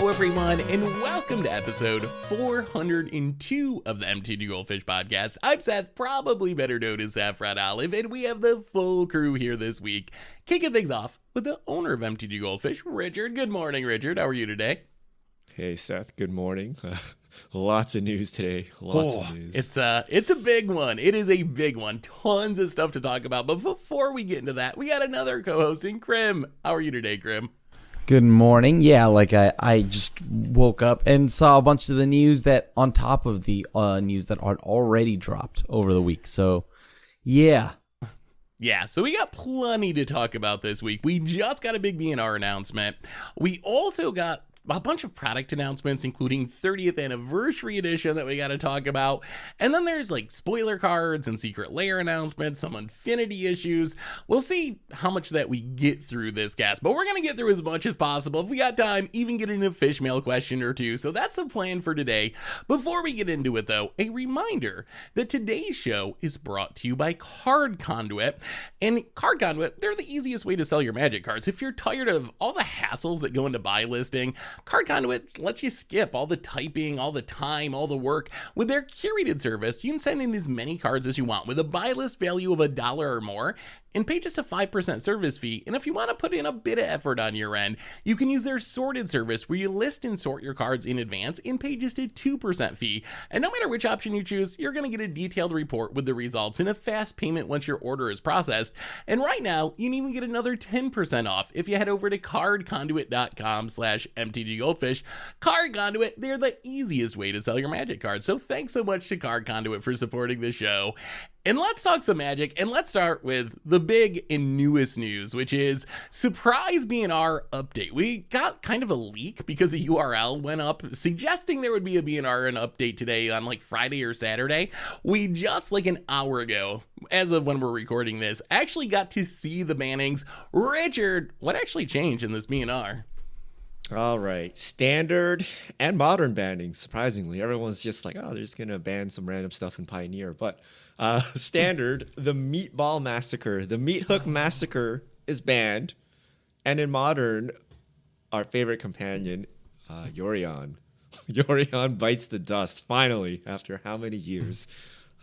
Hello, everyone, and welcome to episode 402 of the MTG Goldfish podcast. I'm Seth, probably better known as Saffron Olive, and we have the full crew here this week, kicking things off with the owner of MTG Goldfish, Richard. Good morning, Richard. How are you today? Hey, Seth. Good morning. Lots of news today. Lots of news. It's a big one. It is a big one. Tons of stuff to talk about. But before we get into that, we got another co-hosting, Krim. How are you today, Krim? Good morning. Yeah, like I just woke up and saw a bunch of the news that on top of the news that had already dropped over the week. So, yeah. Yeah, so we got plenty to talk about this week. We just got a big BNR announcement. We also got a bunch of product announcements, including 30th anniversary edition that we got to talk about. And then there's like spoiler cards and secret Lair announcements, some Infinity issues. We'll see how much that we get through this cast, but we're going to get through as much as possible. If we got time, even get in a fish mail question or two. So that's the plan for today. Before we get into it though, a reminder that today's show is brought to you by Card Conduit. And Card Conduit, they're the easiest way to sell your Magic cards. If you're tired of all the hassles that go into buy listing, Card Conduit lets you skip all the typing, all the time, all the work. With their curated service, you can send in as many cards as you want with a buy list value of $1 or more and pay just a 5% service fee. And if you want to put in a bit of effort on your end, you can use their sorted service where you list and sort your cards in advance and pay just a 2% fee. And no matter which option you choose, you're going to get a detailed report with the results and a fast payment once your order is processed. And right now, you can even get another 10% off if you head over to cardconduit.com/MTGGoldfish. Card Conduit, they're the easiest way to sell your Magic cards. So thanks so much to Card Conduit for supporting the show. And let's talk some Magic, and let's start with the big and newest news, which is surprise BNR update. We got kind of a leak because a URL went up suggesting there would be a BNR and update today on like Friday or Saturday. We just like an hour ago, as of when we're recording this, actually got to see the bannings. Richard, what actually changed in this BNR? All right. Standard and modern banning, surprisingly. Everyone's just like, oh, they're just going to ban some random stuff in Pioneer. But standard, the Meatball Massacre, the Meat Hook Massacre is banned. And in modern, our favorite companion, Yorion. Yorion bites the dust, finally, after how many years?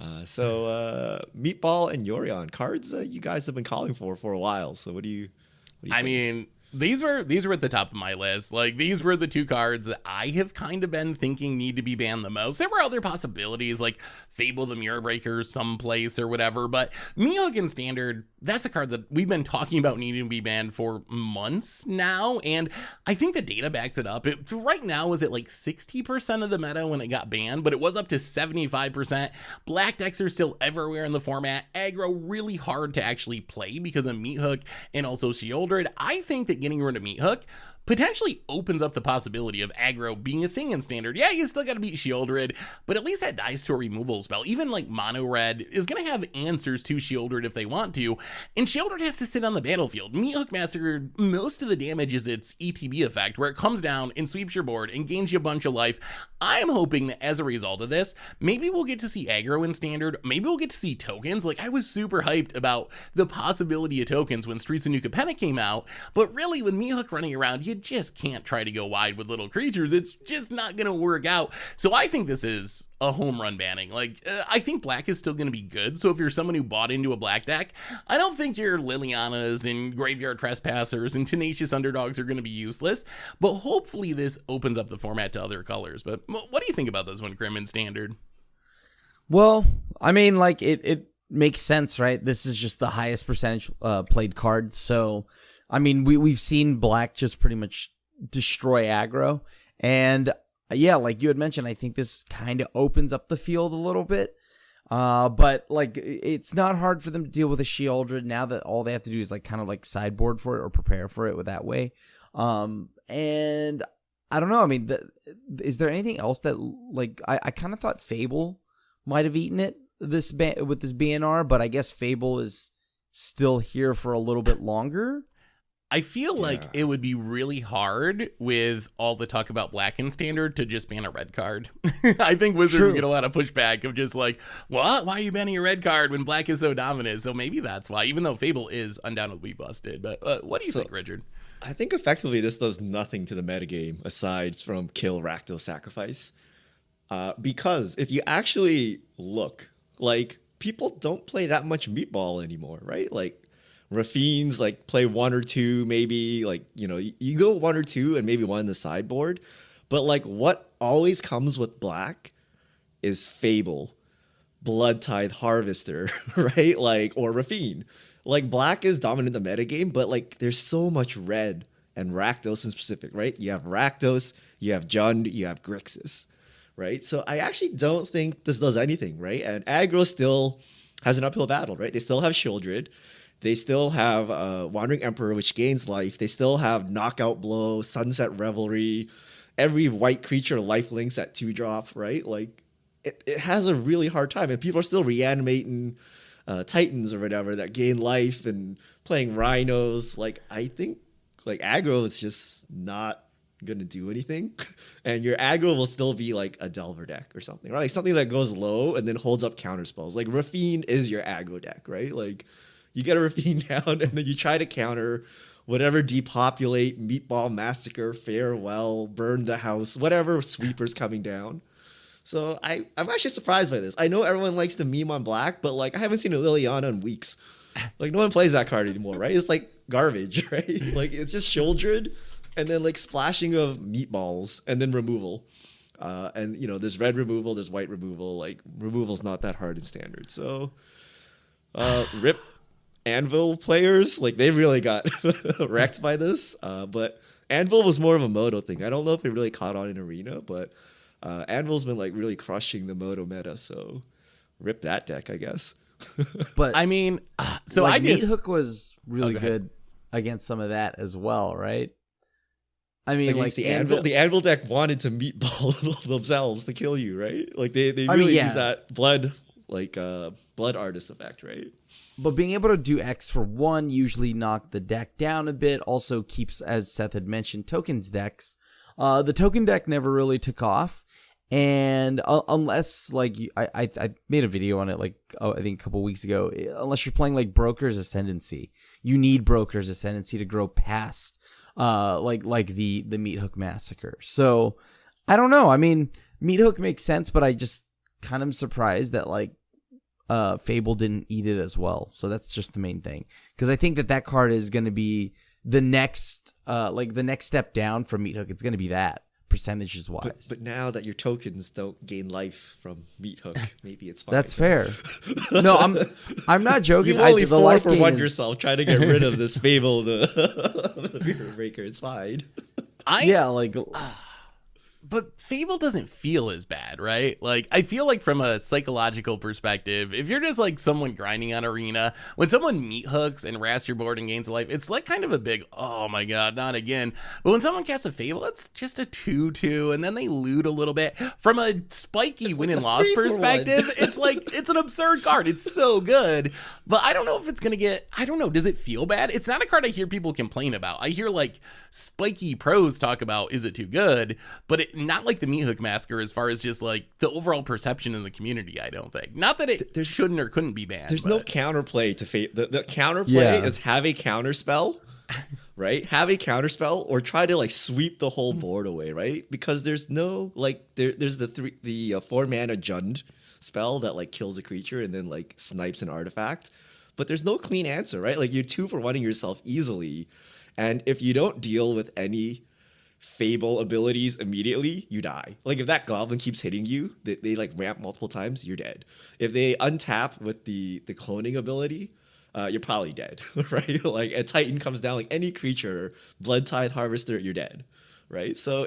Meatball and Yorion, cards you guys have been calling for a while. So what do you think? I mean, these were at the top of my list. Like, these were the two cards that I have kind of been thinking need to be banned the most. There were other possibilities, like Fable the Mirror Breaker someplace or whatever, but Meathook in Standard, that's a card that we've been talking about needing to be banned for months now, and I think the data backs it up. It right now is at like 60% of the meta when it got banned, but it was up to 75%. Black decks are still everywhere in the format. Aggro really hard to actually play because of Meathook and also Shieldred. I think that getting rid of Meathook potentially opens up the possibility of aggro being a thing in Standard. Yeah, you still got to beat Shieldred, but at least that dies to a removal spell. Even like Mono Red is going to have answers to Shieldred if they want to, and Shieldred has to sit on the battlefield. Meathook Massacre, most of the damage is its ETB effect, where it comes down and sweeps your board and gains you a bunch of life. I'm hoping that as a result of this, maybe we'll get to see aggro in Standard. Maybe we'll get to see tokens. Like, I was super hyped about the possibility of tokens when Streets of New Capenna came out, but really with Meathook running around, you just can't try to go wide with little creatures. It's just not going to work out. So I think this is a home run banning. Like, I think black is still going to be good. So if you're someone who bought into a black deck, I don't think your Lilianas and Graveyard Trespassers and Tenacious Underdogs are going to be useless, but hopefully this opens up the format to other colors. But what do you think about this one, Grim, in Standard? Well, I mean, like, it makes sense, right? This is just the highest percentage played card. So, I mean, we've seen black just pretty much destroy aggro. And yeah, like you had mentioned, I think this kind of opens up the field a little bit. But like, it's not hard for them to deal with a Shieldred now that all they have to do is like kind of like sideboard for it or prepare for it with that way. And I don't know. I mean, is there anything else that like I kind of thought Fable might have eaten it with this BNR, but I guess Fable is still here for a little bit longer. I feel like it would be really hard with all the talk about black in Standard to just ban a red card. I think Wizards would get a lot of pushback of just like, what? Why are you banning a red card when black is so dominant? So maybe that's why, even though Fable is undoubtedly busted. But what do you think, Richard? I think effectively this does nothing to the metagame aside from kill Rakdos Sacrifice. Because if you actually look, like, people don't play that much meatball anymore, right? Like, Rafines, like, play one or two, maybe, like, you know, you go one or two and maybe one in the sideboard. But, like, what always comes with black is Fable, Blood Tithe Harvester, right? Like, or Rafine. Like, black is dominant in the metagame, but, like, there's so much red and Rakdos in specific, right? You have Rakdos, you have Jund, you have Grixis, right? So I actually don't think this does anything, right? And aggro still has an uphill battle, right? They still have Shieldred. They still have Wandering Emperor, which gains life. They still have Knockout Blow, Sunset Revelry, every white creature lifelinks at 2-drop, right? Like, it has a really hard time. And people are still reanimating Titans or whatever that gain life and playing Rhinos. Like, I think, like, aggro is just not going to do anything. And your aggro will still be like a Delver deck or something, right? Like something that goes low and then holds up counter spells. Like Rafine is your aggro deck, right? Like you get a Rafine down and then you try to counter whatever Depopulate, Meatball Massacre, Farewell, Burn the House, whatever sweeper's coming down. So I'm actually surprised by this. I know everyone likes to meme on black, but like I haven't seen a Liliana in weeks. Like no one plays that card anymore, right? It's like garbage, right? Like it's just Shieldred and then like splashing of meatballs and then removal. And you know, there's red removal, there's white removal. Like removal's not that hard in standard. So rip Anvil players, like they really got wrecked by this. But Anvil was more of a Moto thing. I don't know if it really caught on in Arena, but Anvil's been like really crushing the Moto meta. So rip that deck, I guess. But I mean, so like, I just Meathook was really go good against some of that as well, right? I mean, Against like the Anvil deck wanted to meatball themselves to kill you, right? Like they I mean, really yeah. use that blood artist effect, right? But being able to do X for one usually knock the deck down a bit. Also keeps, as Seth had mentioned, tokens decks. The token deck never really took off. And unless like I made a video on it like I think a couple weeks ago. Unless you're playing like Broker's Ascendancy, you need Broker's Ascendancy to grow past like the Meathook Massacre. So I don't know. I mean, Meathook makes sense, but I just kind of am surprised that like Fable didn't eat it as well. So that's just the main thing, because I think that card is going to be the next the next step down from Meathook. It's going to be that. Percentages wise, but now that your tokens don't gain life from Meathook, maybe it's fine. That's fair. No, I'm not joking. You've only the 4 life for gain one is- yourself trying to get rid of this Fable, the Mirror Breaker. It's fine. yeah, like But Fable doesn't feel as bad, right? Like, I feel like from a psychological perspective, if you're just like someone grinding on Arena, when someone meat hooks and rasts your board and gains a life, it's like kind of a big, oh my god, not again. But when someone casts a Fable, it's just a 2/2, and then they loot a little bit. From a spiky win and loss 3 for 1. perspective, it's like, it's an absurd card. It's so good. But I don't know if it's going to get, I don't know, does it feel bad? It's not a card I hear people complain about. I hear like spiky pros talk about, is it too good? But not like the Meathook Massacre as far as just like the overall perception in the community, I don't think. Not that it shouldn't or couldn't be banned. There's no counterplay to Fate. The counterplay Yeah. is have a counterspell, right? Have a counterspell or try to like sweep the whole board away, right? Because there's no like there's the 4-mana Jund spell that like kills a creature and then like snipes an artifact. But there's no clean answer, right? Like you're 2 for 1ing yourself easily. And if you don't deal with any Fable abilities immediately, you die. Like if that goblin keeps hitting you, they like ramp multiple times, you're dead. If they untap with the cloning ability, you're probably dead, right? Like a Titan comes down, like any creature, Blood Tithe Harvester, you're dead, right? So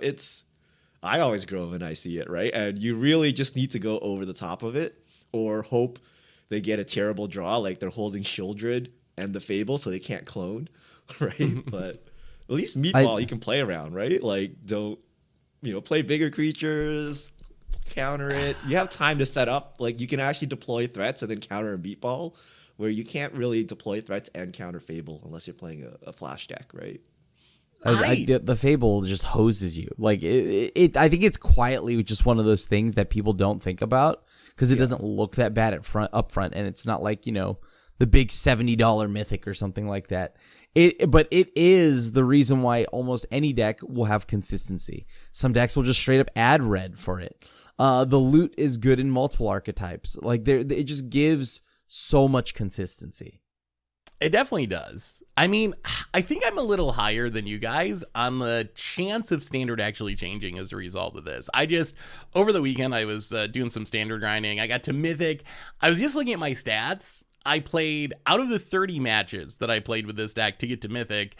I always grow when I see it, right? And you really just need to go over the top of it or hope they get a terrible draw, like they're holding Shieldred and the Fable so they can't clone, right? But at least Meatball you can play around, right? Like, don't, play bigger creatures, counter it. You have time to set up. Like, you can actually deploy threats and then counter a Meatball, where you can't really deploy threats and counter Fable unless you're playing a flash deck, right? the Fable just hoses you. Like I think it's quietly just one of those things that people don't think about because it doesn't look that bad up front, and it's not like the big $70 mythic or something like that. But it is the reason why almost any deck will have consistency. Some decks will just straight up add red for it. The loot is good in multiple archetypes. Like it just gives so much consistency. It definitely does. I mean, I think I'm a little higher than you guys on the chance of standard actually changing as a result of this. Over the weekend, I was doing some standard grinding. I got to Mythic. I was just looking at my stats. I played, out of the 30 matches that I played with this deck to get to Mythic,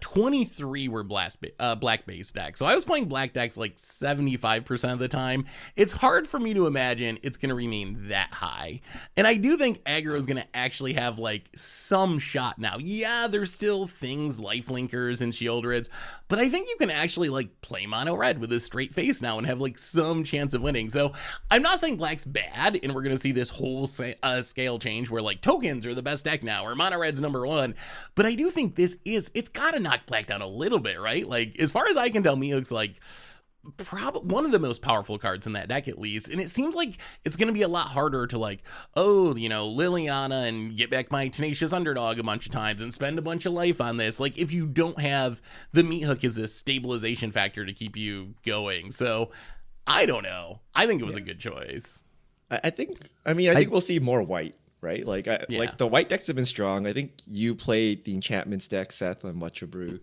23 were black base decks. So I was playing black decks like 75% of the time. It's hard for me to imagine it's going to remain that high. And I do think aggro is going to actually have like some shot now. Yeah, there's still things, lifelinkers and shieldreds, but I think you can actually like play mono red with a straight face now and have like some chance of winning. So I'm not saying black's bad and we're going to see this whole scale change where like tokens are the best deck now or mono red's number one. But I do think it's got to knock black down a little bit, right? Like, as far as I can tell, Meowth's like probably one of the most powerful cards in that deck, at least. And it seems like it's going to be a lot harder to like, Liliana and get back my Tenacious Underdog a bunch of times and spend a bunch of life on this. Like, if you don't have the Meat Hook as a stabilization factor to keep you going. So, I don't know. I think it was a good choice. I think we'll see more white. Right, like the white decks have been strong. I think you played the enchantments deck, Seth, on Matcha Brew.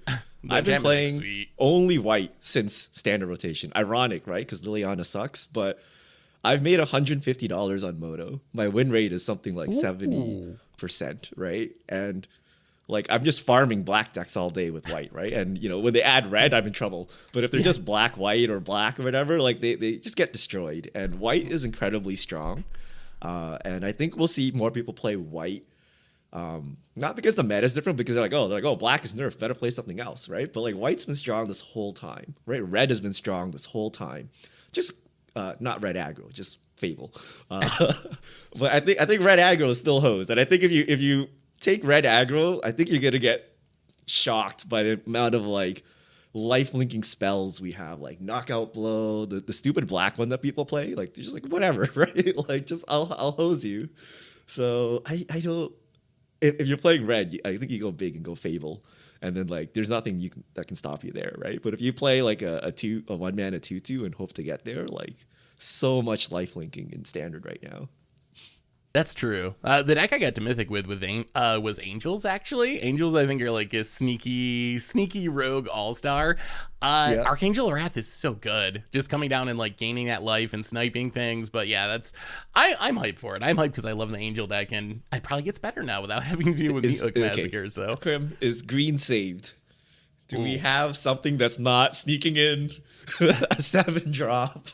I've been playing only white since standard rotation. Ironic, right? Because Liliana sucks, but I've made $150 on Moto. My win rate is something like 70%, right? And like I'm just farming black decks all day with white, right? And when they add red, I'm in trouble. But if they're just black, white, or black or whatever, like they just get destroyed. And white is incredibly strong. And I think we'll see more people play white. Not because the meta is different, because they're like, oh, black is nerfed, better play something else, right? But like white's been strong this whole time, right? Red has been strong this whole time. Just not red aggro, just Fable. But I think red aggro is still hosed. And I think if you take red aggro, I think you're gonna get shocked by the amount of like life linking spells we have, like knockout blow, the stupid black one that people play, like they're just like whatever, right? Like just I'll hose you. So I don't. If you're playing red, I think you go big and go Fable, and then like there's nothing that can stop you there, right? But if you play like a 1-mana 2/2 and hope to get there, like so much life linking in standard right now. That's true. The deck I got to Mythic with was Angels, actually. Angels, I think, are like a sneaky rogue all-star. Archangel Wrath is so good. Just coming down and like gaining that life and sniping things. But yeah, I'm hyped for it. I'm hyped because I love the Angel deck, and it probably gets better now without having to deal with Meat Hook Massacre. So, Krim, is green saved? Do we have something that's not sneaking in a 7-drop?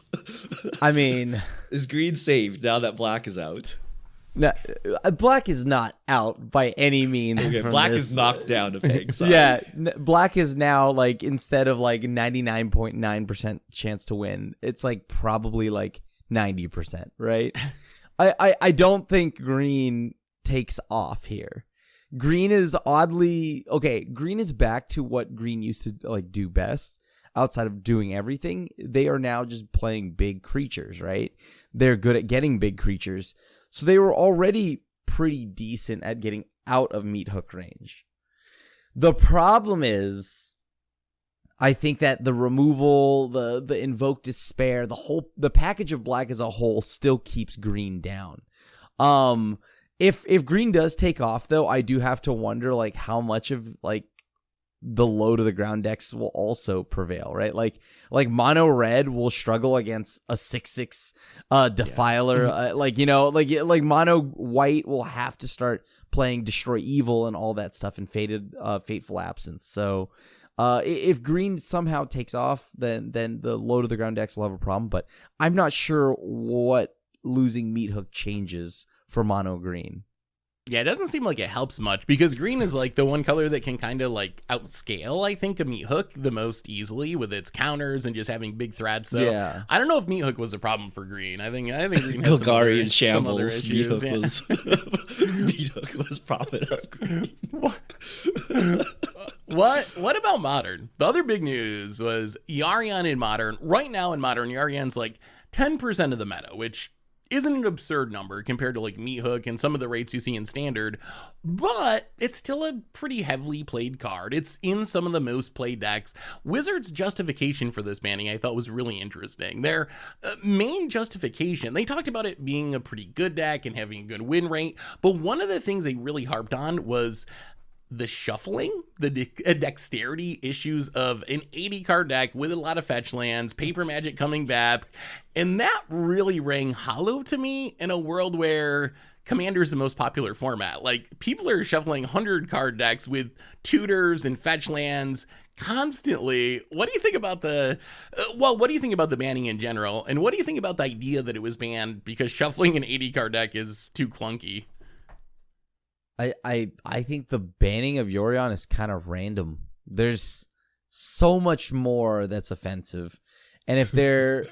I mean, is green saved now that black is out? No, black is not out by any means. Okay, black is knocked down to peg. Sorry. Yeah, black is now like, instead of like 99.9% chance to win, it's like probably like 90%, right? I don't think green takes off here. Green is green is back to what green used to like do best. Outside of doing everything, they are now just playing big creatures, right? They're good at getting big creatures. So they were already pretty decent at getting out of Meat Hook range. The problem is, I think that the removal, the Invoke Despair, the package of black as a whole still keeps green down. If green does take off though, I do have to wonder like how much of like the low to the ground decks will also prevail, right? Like mono red will struggle against a 6/6 defiler, like mono white will have to start playing Destroy Evil and all that stuff in Fateful Absence. So if green somehow takes off, then the low to the ground decks will have a problem. But I'm not sure what losing Meat Hook changes for mono green. Yeah, it doesn't seem like it helps much because green is like the one color that can kind of like outscale, I think, a Meat Hook the most easily with its counters and just having big threats. So yeah. I don't know if Meat Hook was a problem for green. I think green has Golgari and Shambles. Meat Hook was Meat Hook was profit of green. What about Modern? The other big news was Yarion in Modern. Right now in Modern, Yarion's like 10% of the meta, which isn't an absurd number compared to like Meat Hook and some of the rates you see in Standard, but it's still a pretty heavily played card. It's in some of the most played decks. Wizards' justification for this banning I thought was really interesting. Their main justification, they talked about it being a pretty good deck and having a good win rate, but one of the things they really harped on was the shuffling, the dexterity issues of an 80 card deck with a lot of fetch lands, paper magic coming back, and that really rang hollow to me in a world where Commander is the most popular format. Like, people are shuffling 100 card decks with tutors and fetch lands constantly. What do you think about what do you think about the banning in general, and what do you think about the idea that it was banned because shuffling an 80 card deck is too clunky? I think the banning of Yorion is kind of random. There's so much more that's offensive. And if they're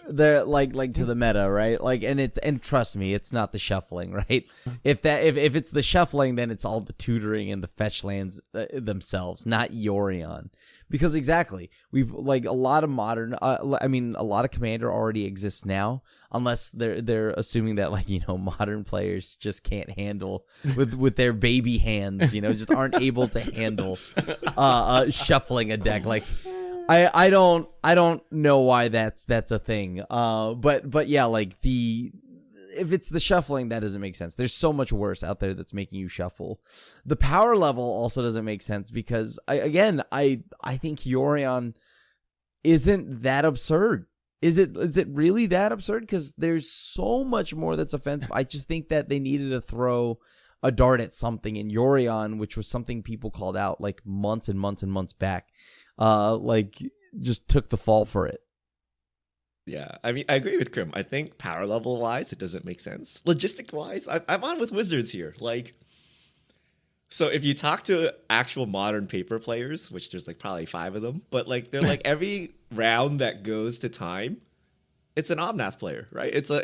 like to the meta, right? Like, and trust me, it's not the shuffling, right? If it's the shuffling, then it's all the tutoring and the fetch lands themselves, not Yorion. Because exactly, we've like a lot of modern, a lot of Commander already exists now, unless they're assuming that like, modern players just can't handle with their baby hands, just aren't able to handle shuffling a deck. Like, I don't know why that's a thing. But yeah, like if it's the shuffling, that doesn't make sense. There's so much worse out there that's making you shuffle. The power level also doesn't make sense because I think Yorion isn't that absurd. Is it really that absurd? Because there's so much more that's offensive. I just think that they needed to throw a dart at something in Yorion, which was something people called out like months and months and months back. Just took the fall for it. Yeah, I mean, I agree with Krim. I think power level wise, it doesn't make sense. Logistic wise, I'm on with Wizards here. Like, so if you talk to actual modern paper players, which there's like probably 5 of them, but like they're like every round that goes to time, it's an Omnath player, right? It's a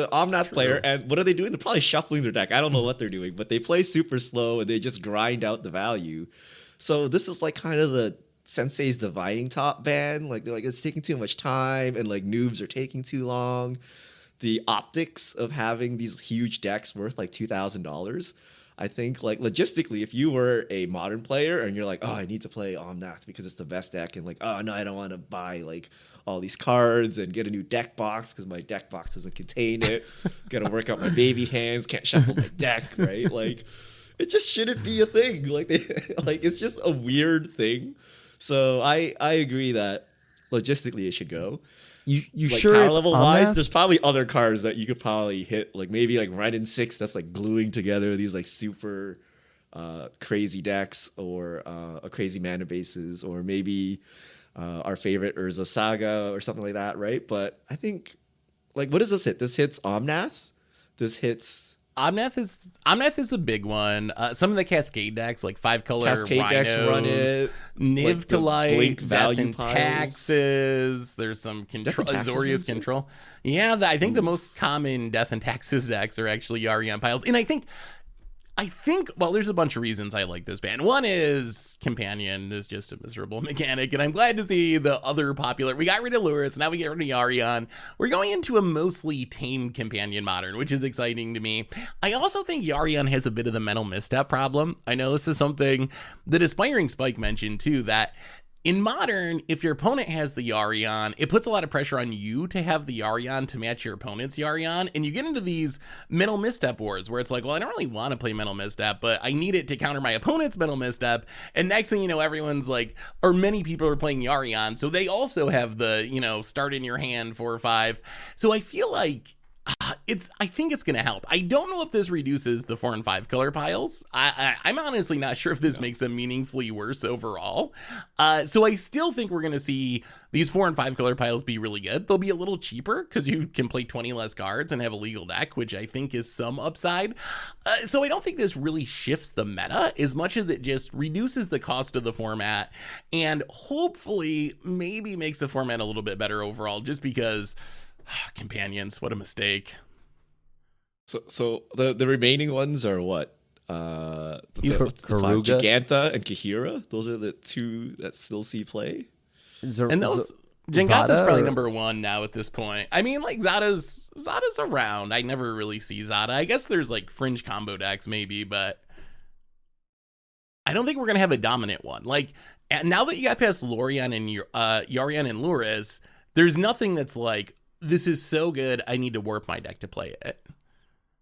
Omnath player, and what are they doing? They're probably shuffling their deck. I don't know what they're doing, but they play super slow and they just grind out the value. So this is like kind of the Sensei's dividing top ban. Like, they're like, it's taking too much time and like noobs are taking too long. The optics of having these huge decks worth like $2,000. I think like logistically, if you were a modern player and you're like, oh, I need to play Omnath because it's the best deck, and like, oh no, I don't want to buy like all these cards and get a new deck box because my deck box doesn't contain it. Gotta work out my baby hands, can't shuffle my deck, right? Like, it just shouldn't be a thing. Like, it's just a weird thing. So I agree that logistically it should go. You like, sure power it's level on wise, that? there's probably other cards that you could probably hit, like maybe like Ren and 6 that's like gluing together these like super crazy decks, or a crazy mana bases, or maybe our favorite Urza Saga or something like that, right? But I think, like, what does this hit? This hits Omnath. This hits Omnath is a big one. Some of the Cascade decks, like 5-color Cascade Rhinos, decks run it. Niv like to the Light, Blink Death value and piles. Taxes. There's some control, Death and Taxes Azorius runs it? control. Yeah, I think the most common Death and Taxes decks are actually Yarion piles. And I think, well, there's a bunch of reasons I like this ban. One is Companion is just a miserable mechanic, and I'm glad to see the other popular. We got rid of Lurrus, now we get rid of Yarion. We're going into a mostly tame Companion modern, which is exciting to me. I also think Yarion has a bit of the mental misstep problem. I know this is something that Aspiring Spike mentioned too, that in Modern, if your opponent has the Yarion, it puts a lot of pressure on you to have the Yarion to match your opponent's Yarion, and you get into these mental misstep wars where it's like, well, I don't really want to play mental misstep, but I need it to counter my opponent's mental misstep, and next thing you know, everyone's like, or many people are playing Yarion, so they also have the, start in your hand 4 or 5. So I feel like I think it's gonna help. I don't know if this reduces the 4 and 5 color piles. I'm honestly not sure if this makes them meaningfully worse overall. So I still think we're gonna see these 4 and 5 color piles be really good. They'll be a little cheaper because you can play 20 less cards and have a legal deck, which I think is some upside. So I don't think this really shifts the meta as much as it just reduces the cost of the format and hopefully maybe makes the format a little bit better overall, just because Companions, what a mistake. So the remaining ones are what? What's the 5? Karuga? Gigantha and Kahira. Those are the 2 that still see play. And those Jangotha's Zada, probably or- number one now at this point. I mean, like Zada's around. I never really see Zada. I guess there's like fringe combo decks maybe, but I don't think we're gonna have a dominant one. Like now that you got past Lorien and Yorion and Luris, there's nothing that's like, this is so good, I need to warp my deck to play it.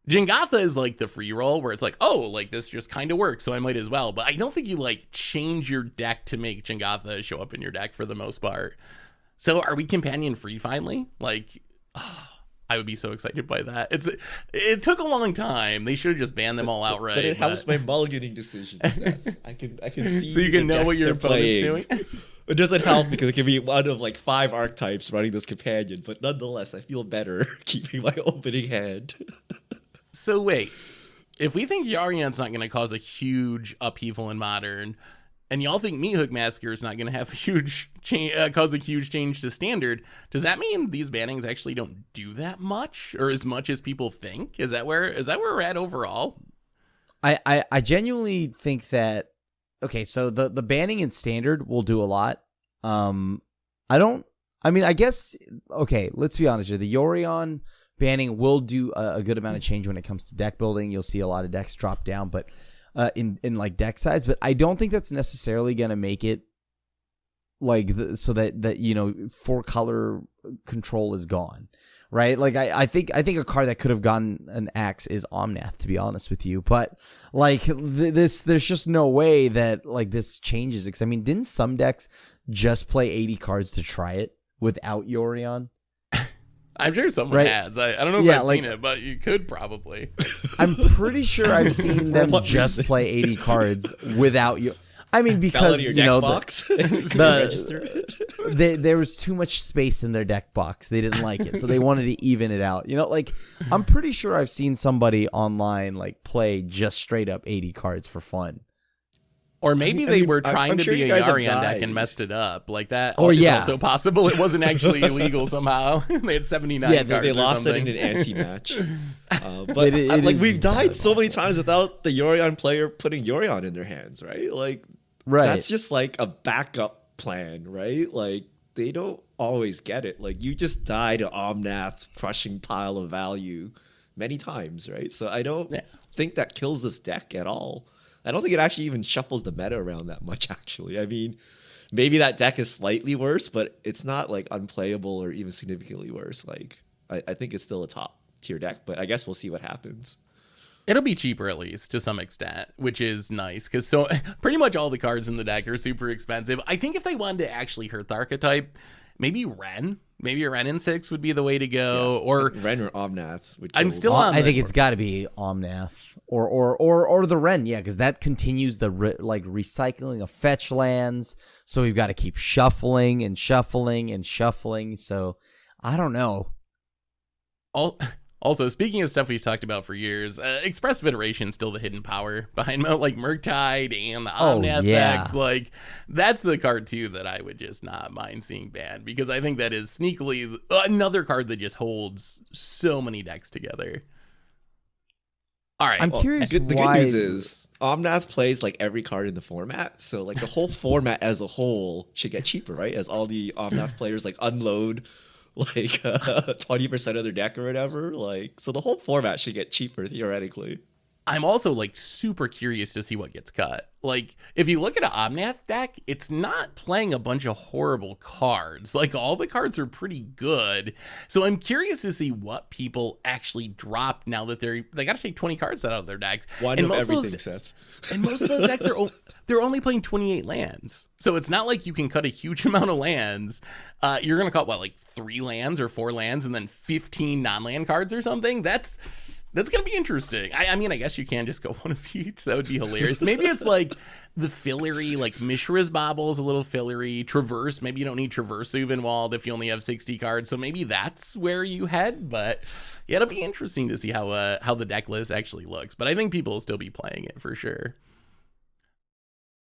Jangotha is like the free roll where it's like, oh, like this just kind of works, so I might as well. But I don't think you like change your deck to make Jangotha show up in your deck for the most part. So are we companion free finally? Like, I would be so excited by that. It took a long time. They should have just banned them all outright. But it helps my mulliganing decision, Seth. I can see so you can the know deck what your they're opponent's playing. doing. It doesn't help because it can be one of like 5 archetypes running this companion, but nonetheless, I feel better keeping my opening hand. So wait, if we think Yarion's not going to cause a huge upheaval in Modern, and y'all think Meat Hook Massacre is not going to have a huge cause a huge change to Standard, does that mean these bannings actually don't do that much, or as much as people think? Is that where we're at overall? I genuinely think that, okay, so the banning in Standard will do a lot. I guess, okay, let's be honest here. The Yorion banning will do a good amount of change when it comes to deck building. You'll see a lot of decks drop down, but in like deck size, but I don't think that's necessarily going to make it like so that you know 4-color control is gone, right? Like I think a card that could have gotten an axe is Omnath, to be honest with you, but like there's just no way that like this changes it. 'Cause I mean, didn't some decks just play 80 cards to try it without Yorion? I'm sure someone Right. has. I don't know if Yeah, I've like- seen it, but you could probably. I'm pretty sure I've seen them what just reason? play 80 cards without you. I mean, Fell because out of your you deck know box. You couldn't the- register it. there was too much space in their deck box. They didn't like it, so they wanted to even it out. You know, like I'm pretty sure I've seen somebody online like play just straight up 80 cards for fun. Or maybe I they mean, were I'm trying to sure be you a guys have Yarion deck died. and messed it up. Like that Or is yeah. also possible. It wasn't actually illegal somehow. They had 79 Yeah, cards They or lost it something. in an anti-match. But It like is we've died kind of so many times without the Yorion player putting Yorion in their hands, right? Like Right. that's just like a backup plan, right? Like they don't always get it. Like you just die to Omnath's crushing pile of value many times, right? So I don't think that kills this deck at all. I don't think it actually even shuffles the meta around that much, actually. I mean, maybe that deck is slightly worse, but it's not like unplayable or even significantly worse. Like I think it's still a top tier deck, but I guess we'll see what happens. It'll be cheaper at least to some extent, which is nice because so pretty much all the cards in the deck are super expensive. I think if they wanted to actually hurt the archetype, maybe Ren. Maybe a Ren in 6 would be the way to go. Or Ren or Omnath would I'm kill still them. on I the- think it's got to be Omnath or the Ren, yeah, because that continues the like recycling of fetch lands. So we've got to keep shuffling and shuffling and shuffling. So I don't know. Also, speaking of stuff we've talked about for years, Express Federation still the hidden power behind like Murktide and the Oh, Omnath yeah. decks. Like that's the card too that I would just not mind seeing banned because I think that is sneakily another card that just holds so many decks together. All right, I'm curious The good why. news is Omnath plays like every card in the format, so like the whole format as a whole should get cheaper, right? As all the Omnath players like unload like 20% of their deck or whatever, like so the whole format should get cheaper theoretically. I'm also like super curious to see what gets cut. Like if you look at an Omnath deck, it's not playing a bunch of horrible cards. Like all the cards are pretty good. So I'm curious to see what people actually drop now that they got to take 20 cards out of their decks. One And of most of those- everything, Seth. And most of those decks are they're only playing 28 lands. So it's not like you can cut a huge amount of lands. You're going to cut what, like 3 lands or 4 lands and then 15 non-land cards or something? That's going to be interesting. I mean, I guess you can just go one of each. That would be hilarious. Maybe it's like the fillery, like Mishra's Bauble is a little fillery. Traverse, maybe you don't need Traverse Uvenwald if you only have 60 cards. So maybe that's where you head. But yeah, it'll be interesting to see how the deck list actually looks. But I think people will still be playing it for sure.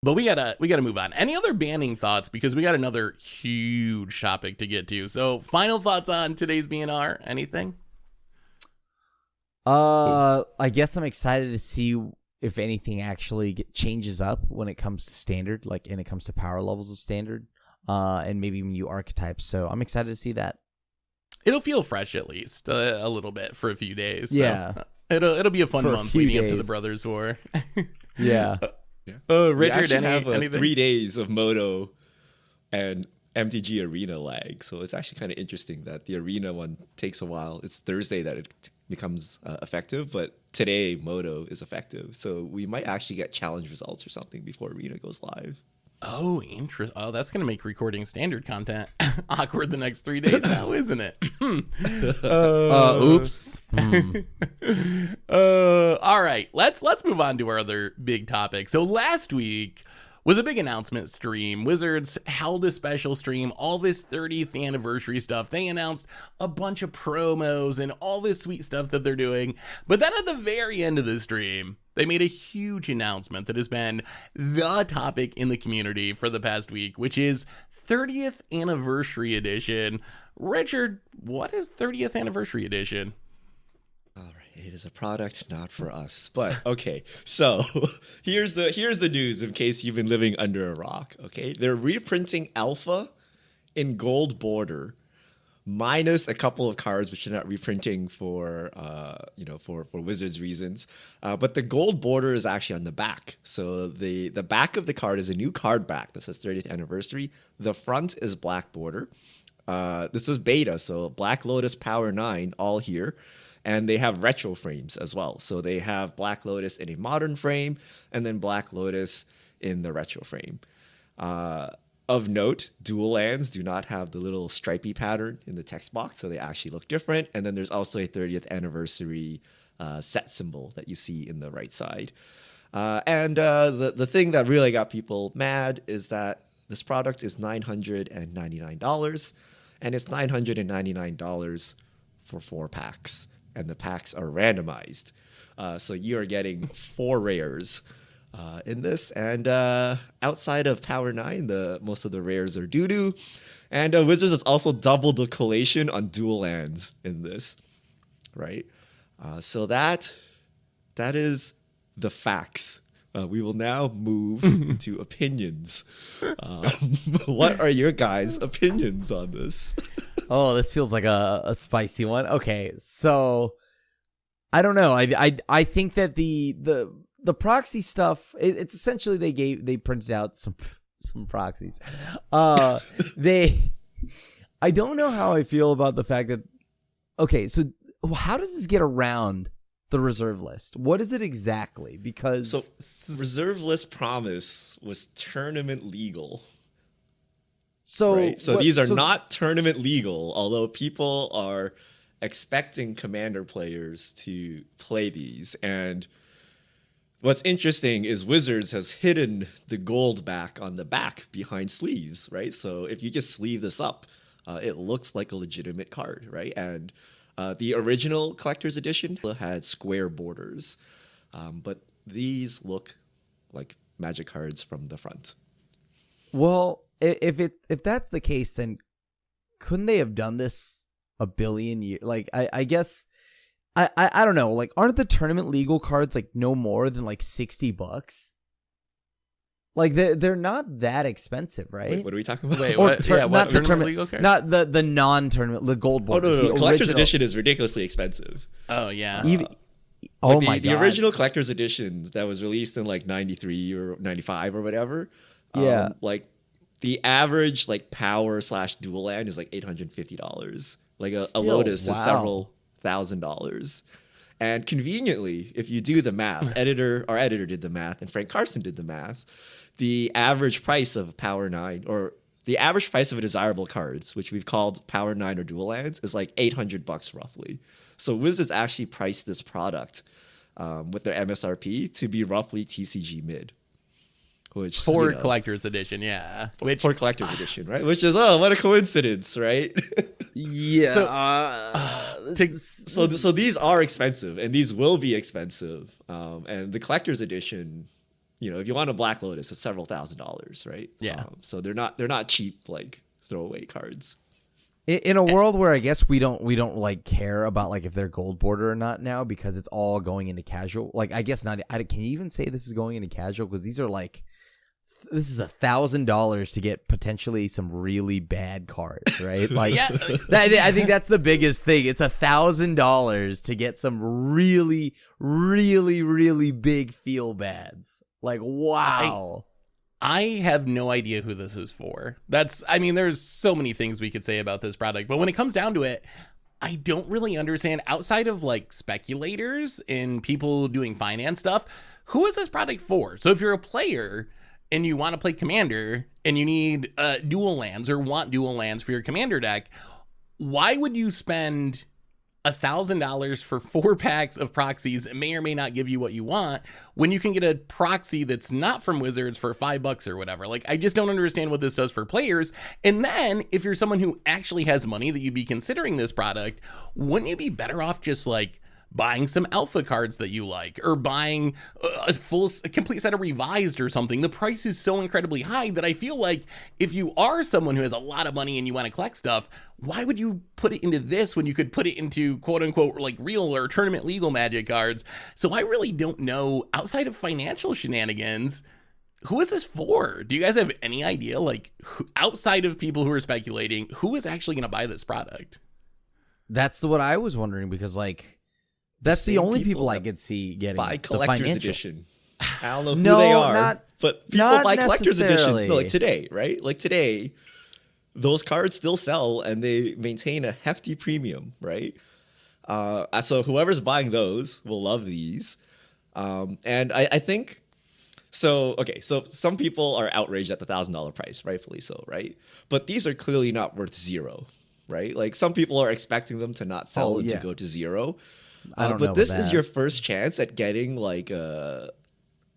But we gotta move on. Any other banning thoughts? Because we got another huge topic to get to. So final thoughts on today's BNR? Anything? I guess I'm excited to see if anything actually changes up when it comes to standard, like when it comes to power levels of standard. and maybe even new archetypes. So I'm excited to see that. It'll feel fresh at least a little bit for a few days. So Yeah. It'll be a fun For a month few leading up to the days. Brothers War. Yeah. We Richard, actually have anything? 3 days of Moto and MTG Arena lag, so it's actually kind of interesting that the Arena one takes a while. It's Thursday that it becomes effective, but today Moto is effective, so we might actually get challenge results or something before Arena goes live. Oh, interesting. Oh, that's going to make recording standard content awkward the next 3 days now, isn't it? Oops. All right, let's move on to our other big topic. So last week was a big announcement stream. Wizards held a special stream, all this 30th anniversary stuff. They announced a bunch of promos and all this sweet stuff that they're doing. But then at the very end of the stream, they made a huge announcement that has been the topic in the community for the past week, which is 30th Anniversary Edition. Richard, what is 30th Anniversary Edition? All right, it is a product not for us. But okay, so here's the news in case you've been living under a rock. Okay, they're reprinting Alpha in gold border, minus a couple of cards which are not reprinting for for Wizards reasons. But the gold border is actually on the back. So the back of the card is a new card back that says 30th anniversary. The front is black border. This is beta, so Black Lotus Power 9 all here. And they have retro frames as well. So they have Black Lotus in a modern frame and then Black Lotus in the retro frame. Of note, dual lands do not have the little stripy pattern in the text box, so they actually look different. And then there's also a 30th anniversary set symbol that you see in the right side. The thing that really got people mad is that this product is $999, and it's $999 for 4 packs. And the packs are randomized. So you are getting 4 rares in this. And outside of Power 9, most of the rares are doo-doo. And Wizards has also doubled the collation on dual lands in this, right? So that is the facts. We will now move into opinions. What are your guys' opinions on this? Oh, this feels like a spicy one. Okay, so I don't know. I think that the proxy stuff, it's essentially they printed out some proxies. I don't know how I feel about the fact that, okay, so how does this get around the reserve list? What is it exactly? Because reserve list promise was tournament legal. So, right? So these are not tournament legal, although people are expecting Commander players to play these. And what's interesting is Wizards has hidden the gold back on the back behind sleeves, right? So if you just sleeve this up, it looks like a legitimate card, right? And the original collector's edition had square borders, but these look like Magic cards from the front. Well, if that's the case, then couldn't they have done this a billion years? Like, I guess I don't know. Like, aren't the tournament legal cards like no more than like $60? Like they're not that expensive, right? Wait, what are we talking about? Wait, Or what? Yeah, not what the tournament tournament legal card? not the non-tournament, the gold Oh board. no, the collector's original. edition is ridiculously expensive. Oh yeah. Oh Like my the god! original collector's edition that was released in like 93 or 95 or whatever. Yeah. Like the average like power / dual land is like $850. Like a Still, Lotus is wow. several $1,000s. And conveniently, if you do the math, our editor did the math, and Frank Carson did the math, the average price of Power 9, or the average price of a desirable cards, which we've called Power 9 or dual lands, is like $800 roughly. So Wizards actually priced this product with their MSRP to be roughly TCG mid. Which, For collector's edition, yeah. For collector's edition, right? Which is, oh, what a coincidence, right? Yeah. So these are expensive, and these will be expensive. And the collector's edition, if you want a Black Lotus, it's several $1,000s, right? Yeah. So they're not cheap like throwaway cards. In a world where I guess we don't like care about like if they're gold border or not now, because it's all going into casual. Like, I guess not. Can you even say this is going into casual? Because these are like this is $1,000 to get potentially some really bad cards, right? Like, Yeah. I think that's the biggest thing. It's $1,000 to get some really, really, really big feel bads. Like, wow. I have no idea who this is for. I mean, there's so many things we could say about this product, but when it comes down to it, I don't really understand, outside of like speculators and people doing finance stuff, who is this product for? So if you're a player and you want to play Commander and you need dual lands or want dual lands for your Commander deck, why would you spend $1,000 for 4 packs of proxies that may or may not give you what you want when you can get a proxy that's not from Wizards for $5 or whatever? Like, I just don't understand what this does for players. And then if you're someone who actually has money that you'd be considering this product, wouldn't you be better off just like buying some alpha cards that you like, or buying a complete set of revised or something? The price is so incredibly high that I feel like if you are someone who has a lot of money and you want to collect stuff, why would you put it into this when you could put it into quote unquote like real or tournament legal Magic cards? So I really don't know, outside of financial shenanigans, who is this for? Do you guys have any idea? Like, outside of people who are speculating, who is actually going to buy this product? That's what I was wondering, because like, that's the only people I could see getting buy the collector's financial edition. I don't know who No, they are, not- but people not buy collector's edition. necessarily. No, like today, right? Like today, those cards still sell and they maintain a hefty premium, right? So whoever's buying those will love these. And I think, so some people are outraged at the $1,000 price, rightfully so, right? But these are clearly not worth zero, right? Like, some people are expecting them to not sell and to yeah. go to zero. I don't know But about this is that. your first chance at getting like I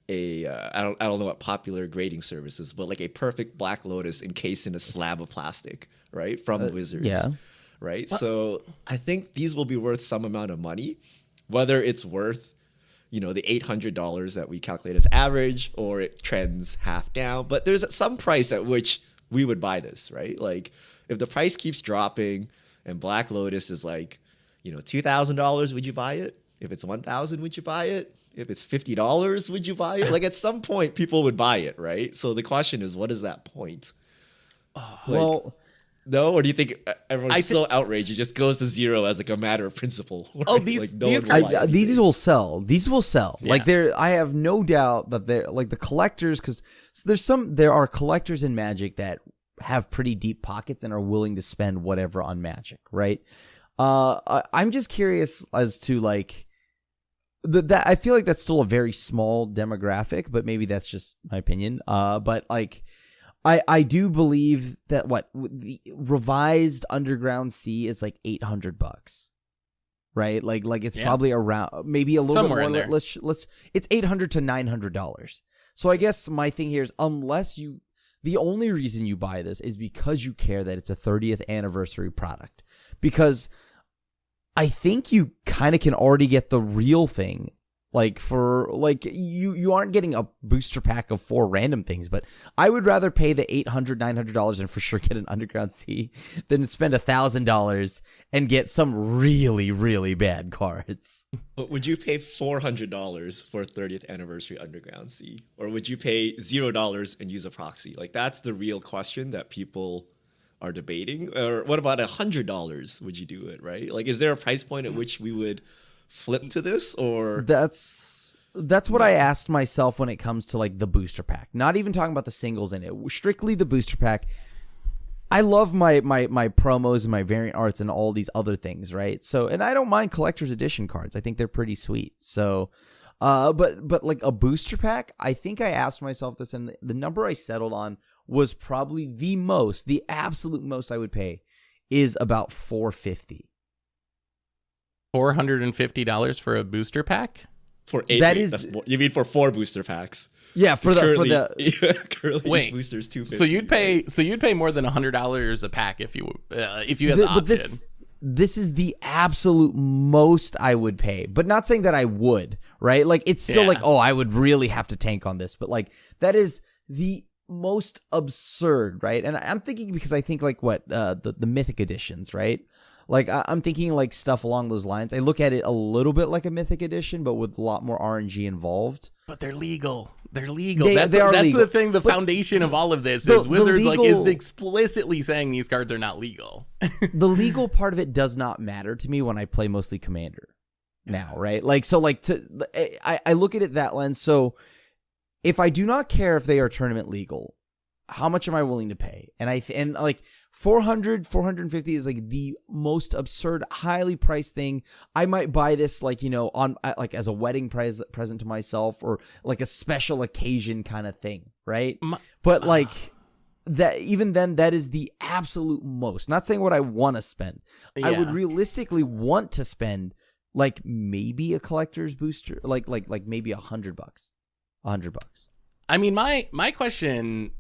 don't know what popular grading service is, but like a perfect Black Lotus encased in a slab of plastic, right? From Wizards. yeah. Right. So I think these will be worth some amount of money, whether it's worth, the $800 that we calculate as average, or it trends half down. But there's some price at which we would buy this, right? Like, if the price keeps dropping and Black Lotus is like, $2,000, would you buy it? If it's $1,000, would you buy it? If it's $50, would you buy it? Like, at some point, people would buy it, right? So the question is, what is that point? Well, No, or do you think everyone's so outraged it just goes to zero as like a matter of principle? Right? Oh, these one will buy anything. these will sell. These will sell. Yeah. Like, I have no doubt that they're like the collectors, because there are collectors in Magic that have pretty deep pockets and are willing to spend whatever on Magic, right? I'm just curious as to like that. I feel like that's still a very small demographic, but maybe that's just my opinion. But like, I do believe that the revised Underground Sea is like $800, right? Like it's probably around maybe a little Somewhere bit in more. there. Let's it's $800 to $900. So I guess my thing here is, the only reason you buy this is because you care that it's a 30th anniversary product. Because I think you kind of can already get the real thing. Like, for like, you aren't getting a booster pack of 4 random things, but I would rather pay the $800, $900 and for sure get an Underground Sea than spend $1,000 and get some really, really bad cards. But would you pay $400 for a 30th anniversary Underground Sea? Or would you pay $0 and use a proxy? Like, that's the real question that people are debating. Or what about $100? Would you do it, right? Like, is there a price point at which we would flip to this? Or That's what I asked myself when it comes to like the booster pack. Not even talking about the singles in it. Strictly the booster pack. I love my promos and my variant arts and all these other things, right? So, and I don't mind collector's edition cards. I think they're pretty sweet. So, but like a booster pack, I think I asked myself this, and the number I settled on was probably the absolute most I would pay is about $450. $450 for a booster pack? for 8 That weeks, is- that's more, you mean for 4 booster packs? Yeah, for the currently Wait, each booster is $250. So you'd pay more than $100 a pack if you had the option. but this is the absolute most I would pay, but not saying that I would, right? Like, it's still Yeah. like, oh, I would really have to tank on this, but like, that is the most absurd, right? And I'm thinking, because I think like the mythic editions, right? Like, I'm thinking like stuff along those lines. I look at it a little bit like a mythic edition, but with a lot more RNG involved. But they're legal. They're legal. They That's are legal. the thing. The But foundation of all of this the is Wizards legal- is explicitly saying these cards are not legal. the legal part of it does not matter to me when I play mostly Commander now, right? Like, so like I look at it that lens. So if I do not care if they are tournament legal, how much am I willing to pay? And and like 450 is like the most absurd, highly priced thing. I might buy this like, on like as a wedding present to myself, or like a special occasion kind of thing, right? But like that, even then, that is the absolute most. Not saying what I want to spend. Yeah. I would realistically want to spend like maybe a collector's booster, like maybe $100. $100. I mean, my question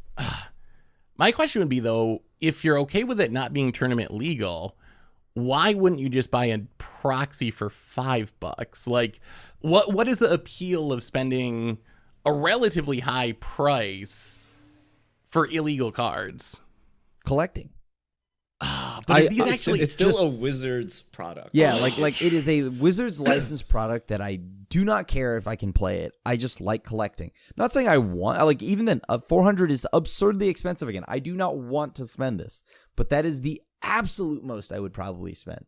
would be, though, if you're okay with it not being tournament legal, why wouldn't you just buy a proxy for $5? Like, what is the appeal of spending a relatively high price for illegal cards? Collecting. But these actually, it's still a Wizards product. Yeah, like it is a Wizards licensed product that I do not care if I can play it. I just like collecting. Not saying I want, like, even then, 400 is absurdly expensive again. I do not want to spend this, but that is the absolute most I would probably spend.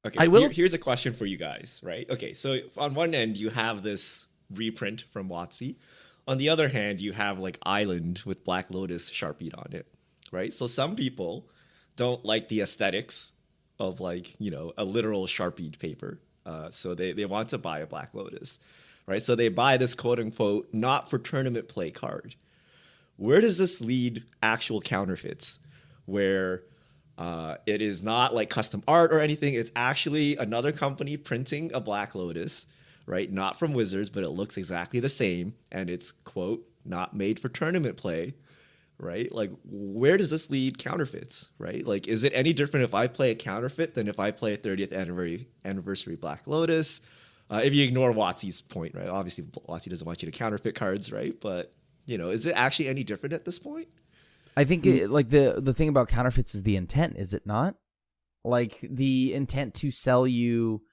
Okay, here's a question for you guys, right? Okay, so on one end, you have this reprint from WotC. On the other hand, you have like Island with Black Lotus Sharpied on it, right? So some people don't like the aesthetics of like, a literal Sharpied paper. So they want to buy a Black Lotus, right? So they buy this quote unquote not for tournament play card. Where does this lead actual counterfeits where it is not like custom art or anything? It's actually another company printing a Black Lotus, right? Not from Wizards, but it looks exactly the same. And it's quote, not made for tournament play. Right? Like, where does this lead counterfeits, right? Like, is it any different if I play a counterfeit than if I play a 30th anniversary Black Lotus? If you ignore WotC's point, right? Obviously, WotC doesn't want you to counterfeit cards, right? But, is it actually any different at this point? I think like the thing about counterfeits is the intent, is it not? Like the intent to sell you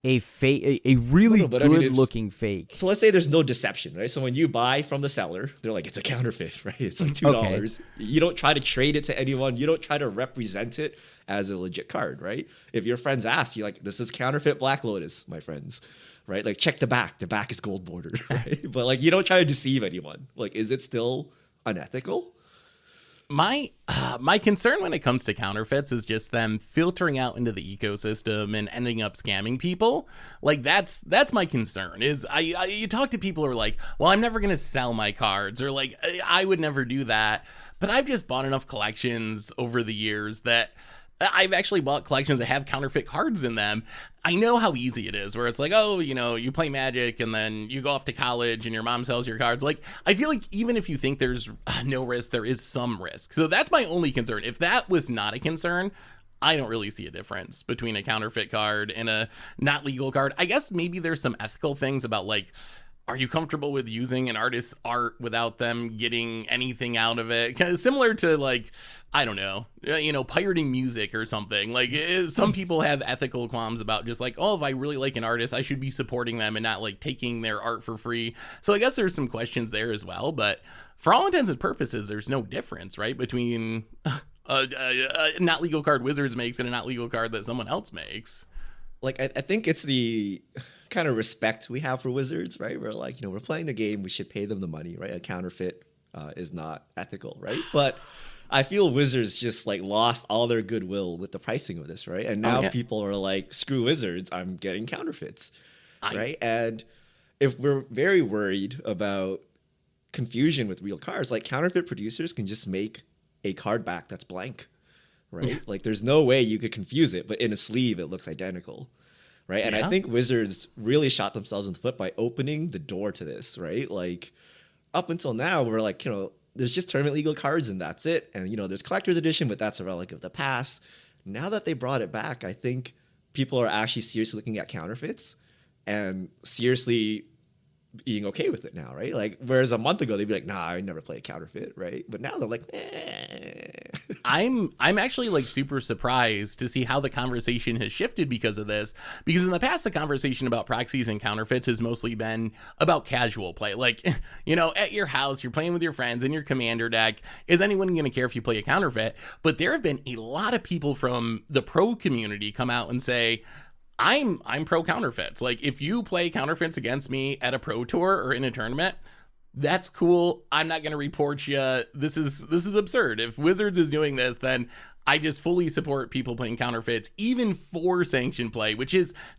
a fake, a really good-looking fake. So let's say there's no deception, right? So when you buy from the seller, they're like, it's a counterfeit, right? It's like $2. Okay. You don't try to trade it to anyone. You don't try to represent it as a legit card, right? If your friends ask you, like, this is counterfeit Black Lotus, my friends, right? Like, check the back. The back is gold bordered, right? But like, you don't try to deceive anyone. Like, is it still unethical? My concern when it comes to counterfeits is just them filtering out into the ecosystem and ending up scamming people. Like that's my concern. Is you talk to people who are like, well, I'm never gonna sell my cards, or like I would never do that. But I've just bought enough collections over the years that I've actually bought collections that have counterfeit cards in them. I know how easy it is, where it's like, oh, you play Magic and then you go off to college and your mom sells your cards. Like, I feel like even if you think there's no risk, there is some risk. So that's my only concern. If that was not a concern, I don't really see a difference between a counterfeit card and a not legal card. I guess maybe there's some ethical things about like, are you comfortable with using an artist's art without them getting anything out of it? Kind of similar to like, I don't know, pirating music or something. Like some people have ethical qualms about just like, oh, if I really like an artist, I should be supporting them and not like taking their art for free. So I guess there's some questions there as well. But for all intents and purposes, there's no difference, right, between a not legal card Wizards makes and a not legal card that someone else makes. Like, I think it's the kind of respect we have for Wizards, right? We're like, we're playing the game, we should pay them the money, right? A counterfeit is not ethical, right? But I feel Wizards just like lost all their goodwill with the pricing of this, right? And now people are like, screw Wizards, I'm getting counterfeits, right? And if we're very worried about confusion with real cards, like counterfeit producers can just make a card back that's blank, right? Like there's no way you could confuse it, but in a sleeve it looks identical. Right. And I think Wizards really shot themselves in the foot by opening the door to this. Right. Like up until now, we're like, there's just tournament legal cards and that's it. And, there's collector's edition, but that's a relic of the past. Now that they brought it back, I think people are actually seriously looking at counterfeits and seriously being okay with it now. Right. Like, whereas a month ago, they'd be like, nah, I never play a counterfeit. Right. But now they're like, I'm actually like super surprised to see how the conversation has shifted because of this. Because in the past, the conversation about proxies and counterfeits has mostly been about casual play. Like, at your house, you're playing with your friends in your commander deck. Is anyone going to care if you play a counterfeit? But there have been a lot of people from the pro community come out and say, I'm pro counterfeits. Like, if you play counterfeits against me at a pro tour or in a tournament, that's cool. I'm not going to report you. This is absurd. If Wizards is doing this, then I just fully support people playing counterfeits, even for sanctioned play,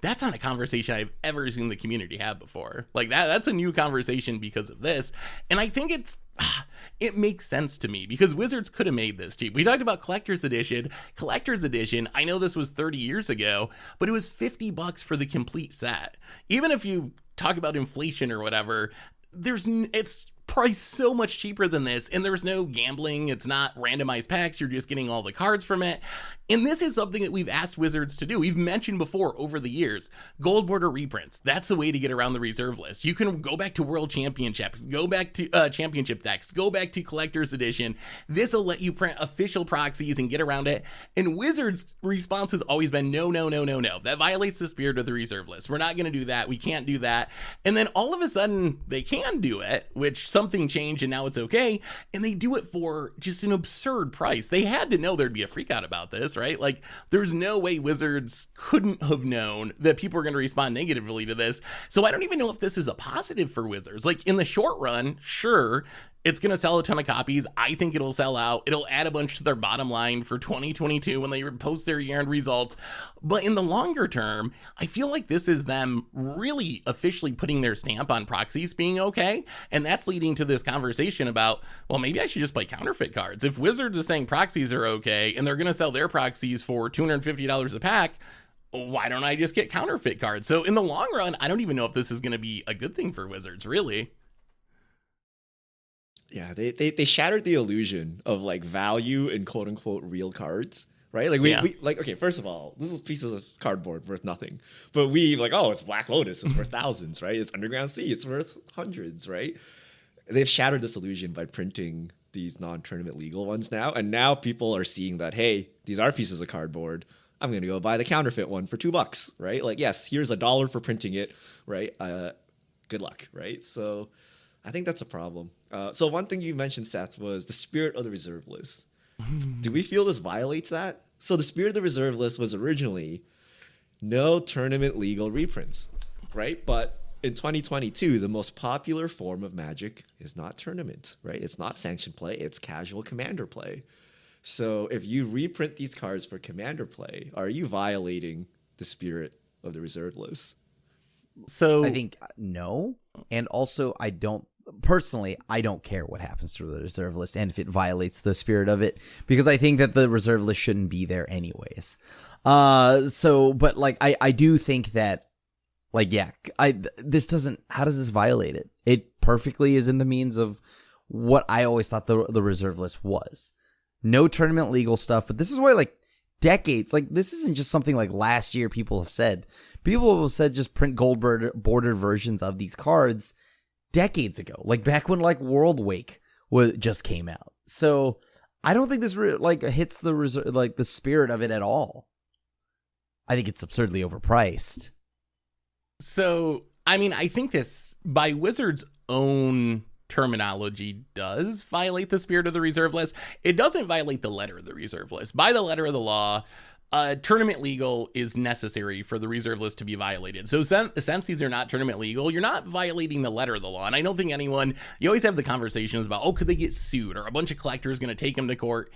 that's not a conversation I've ever seen the community have before. Like that's a new conversation because of this. And I think it makes sense to me because Wizards could have made this cheap. We talked about collector's edition. Collector's edition, I know this was 30 years ago, but it was $50 for the complete set. Even if you talk about inflation or whatever, it's priced so much cheaper than this, and there's no gambling. It's not randomized packs. You're just getting all the cards from it. And this is something that we've asked Wizards to do. We've mentioned before over the years, gold border reprints. That's the way to get around the reserve list. You can go back to World Championships, go back to championship decks, go back to collector's edition. This will let you print official proxies and get around it. And Wizards' response has always been no. That violates the spirit of the reserve list. We're not going to do that. We can't do that. And then all of a sudden they can do it, which something changed and now it's okay. And they do it for just an absurd price. They had to know there'd be a freak out about this, right? Like there's no way Wizards couldn't have known that people are going to respond negatively to this. So I don't even know if this is a positive for Wizards. Like in the short run, sure, it's going to sell a ton of copies. I think it'll sell out. It'll add a bunch to their bottom line for 2022 when they post their year-end results. But in the longer term, I feel like this is them really officially putting their stamp on proxies being okay. And that's leading to this conversation about, well, maybe I should just play counterfeit cards. If Wizards is saying proxies are okay and they're going to sell their proxies for $250 a pack, why don't I just get counterfeit cards? So in the long run, I don't even know if this is going to be a good thing for Wizards, really. Yeah, they shattered the illusion of like value in quote unquote real cards, right? Like we like, okay, first of all, this is pieces of cardboard worth nothing. But we like, oh, it's Black Lotus, it's worth thousands, right? It's Underground Sea, it's worth hundreds, right? They've shattered this illusion by printing these non-tournament legal ones now. And now people are seeing that, hey, these are pieces of cardboard. I'm gonna go buy the counterfeit one for $2, right? Like, yes, here's $1 for printing it, right? Good luck, right? So I think that's a problem. So one thing you mentioned, Seth, was the spirit of the reserve list. Do we feel this violates that? So the spirit of the reserve list was originally no tournament legal reprints, right? But in 2022, the most popular form of Magic is not tournament, right? It's not sanctioned play, it's casual commander play. So if you reprint these cards for commander play, are you violating the spirit of the reserve list? So I think no. And also I don't care what happens to the reserve list and if it violates the spirit of it, because I think that the reserve list shouldn't be there anyways. But like, I do think that like, yeah, how does this violate it? It perfectly is in the means of what I always thought the reserve list was. No tournament legal stuff, but this is why like decades, like this isn't just something like last year people have said. People have said just print gold bordered versions of these cards decades ago, like back when like World Wake just came out. So I don't think this hits the spirit of it at all. I think it's absurdly overpriced. So I mean, I think this by Wizards' own terminology does violate the spirit of the reserve list. It doesn't violate the letter of the reserve list. By the letter of the law, tournament legal is necessary for the reserve list to be violated. So since these are not tournament legal, you're not violating the letter of the law. And I don't think you always have the conversations about, oh, could they get sued or a bunch of collectors going to take them to court?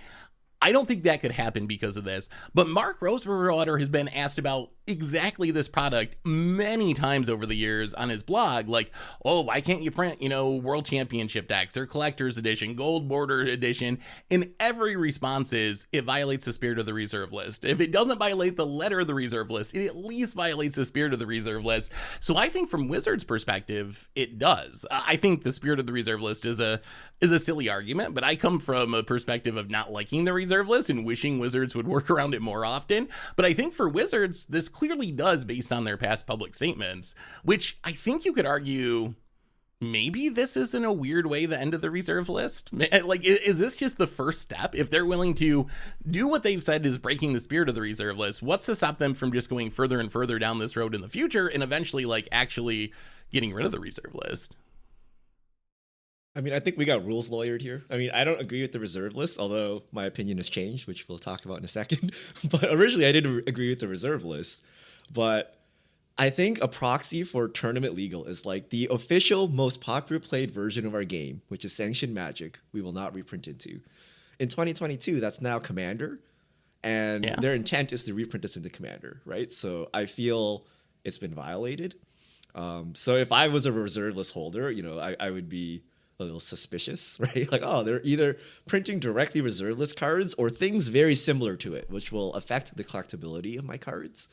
I don't think that could happen because of this. But Mark Rosewater has been asked about exactly this product many times over the years on his blog. Like, oh, why can't you print, World Championship decks or Collector's Edition, Gold Border Edition? And every response is, it violates the spirit of the reserve list. If it doesn't violate the letter of the reserve list, it at least violates the spirit of the reserve list. So I think from Wizards' perspective, it does. I think the spirit of the reserve list is a silly argument, but I come from a perspective of not liking the reserve list and wishing Wizards would work around it more often. But I think for Wizards, this clearly does based on their past public statements, which I think you could argue maybe this is in a weird way the end of the reserve list. Like, is this just the first step? If they're willing to do what they've said is breaking the spirit of the reserve list, what's to stop them from just going further and further down this road in the future and eventually like actually getting rid of the reserve list? I mean, I think we got rules lawyered here. I mean, I don't agree with the reserve list, although my opinion has changed, which we'll talk about in a second. But originally, I didn't agree with the reserve list. But I think a proxy for tournament legal is like the official most popular played version of our game, which is sanctioned Magic, we will not reprint into. In 2022, that's now Commander, and their intent is to reprint this into Commander, right? So I feel it's been violated. So if I was a reserve list holder, I would be a little suspicious, right? Like, oh, they're either printing directly reserve list cards or things very similar to it, which will affect the collectability of my cards.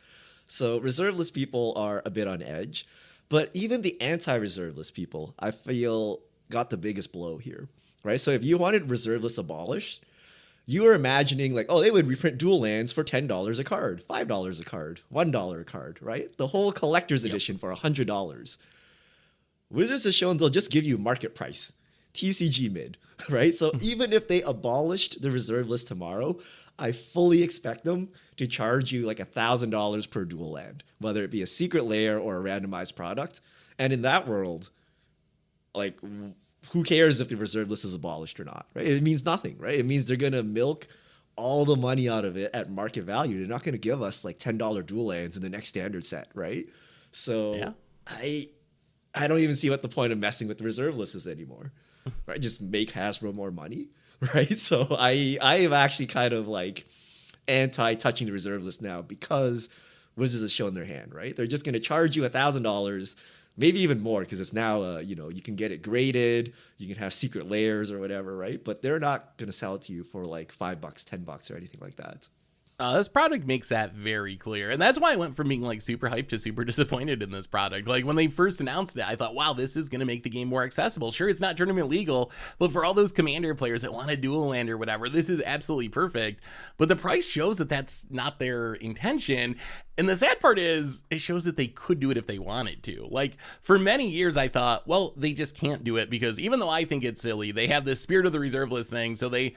So reserve list people are a bit on edge, but even the anti-reserve list people, I feel, got the biggest blow here, right? So if you wanted reserve list abolished, you were imagining like, oh, they would reprint dual lands for $10 a card, $5 a card, $1 a card, right? The whole collector's edition for $100. Wizards has shown they'll just give you market price, TCG mid, right? So even if they abolished the reserve list tomorrow, I fully expect them to charge you like $1,000 per dual land, whether it be a secret layer or a randomized product. And in that world, like, who cares if the reserve list is abolished or not, right? It means nothing, right? It means they're going to milk all the money out of it at market value. They're not going to give us like $10 dual lands in the next standard set, right? So I don't even see what the point of messing with the reserve list is anymore, right? Just make Hasbro more money, right? So I am actually kind of like anti-touching the reserve list now because Wizards has shown their hand, right? They're just going to charge you $1,000, maybe even more, because it's now, you can get it graded, you can have secret layers or whatever, right? But they're not going to sell it to you for like $5, $10 or anything like that. This product makes that very clear. And that's why I went from being like super hyped to super disappointed in this product. Like when they first announced it, I thought, wow, this is going to make the game more accessible. Sure, it's not tournament legal, but for all those Commander players that want a dual land or whatever, this is absolutely perfect. But the price shows that that's not their intention. And the sad part is it shows that they could do it if they wanted to. Like for many years, I thought, well, they just can't do it because even though I think it's silly, they have this spirit of the reserve list thing. So they,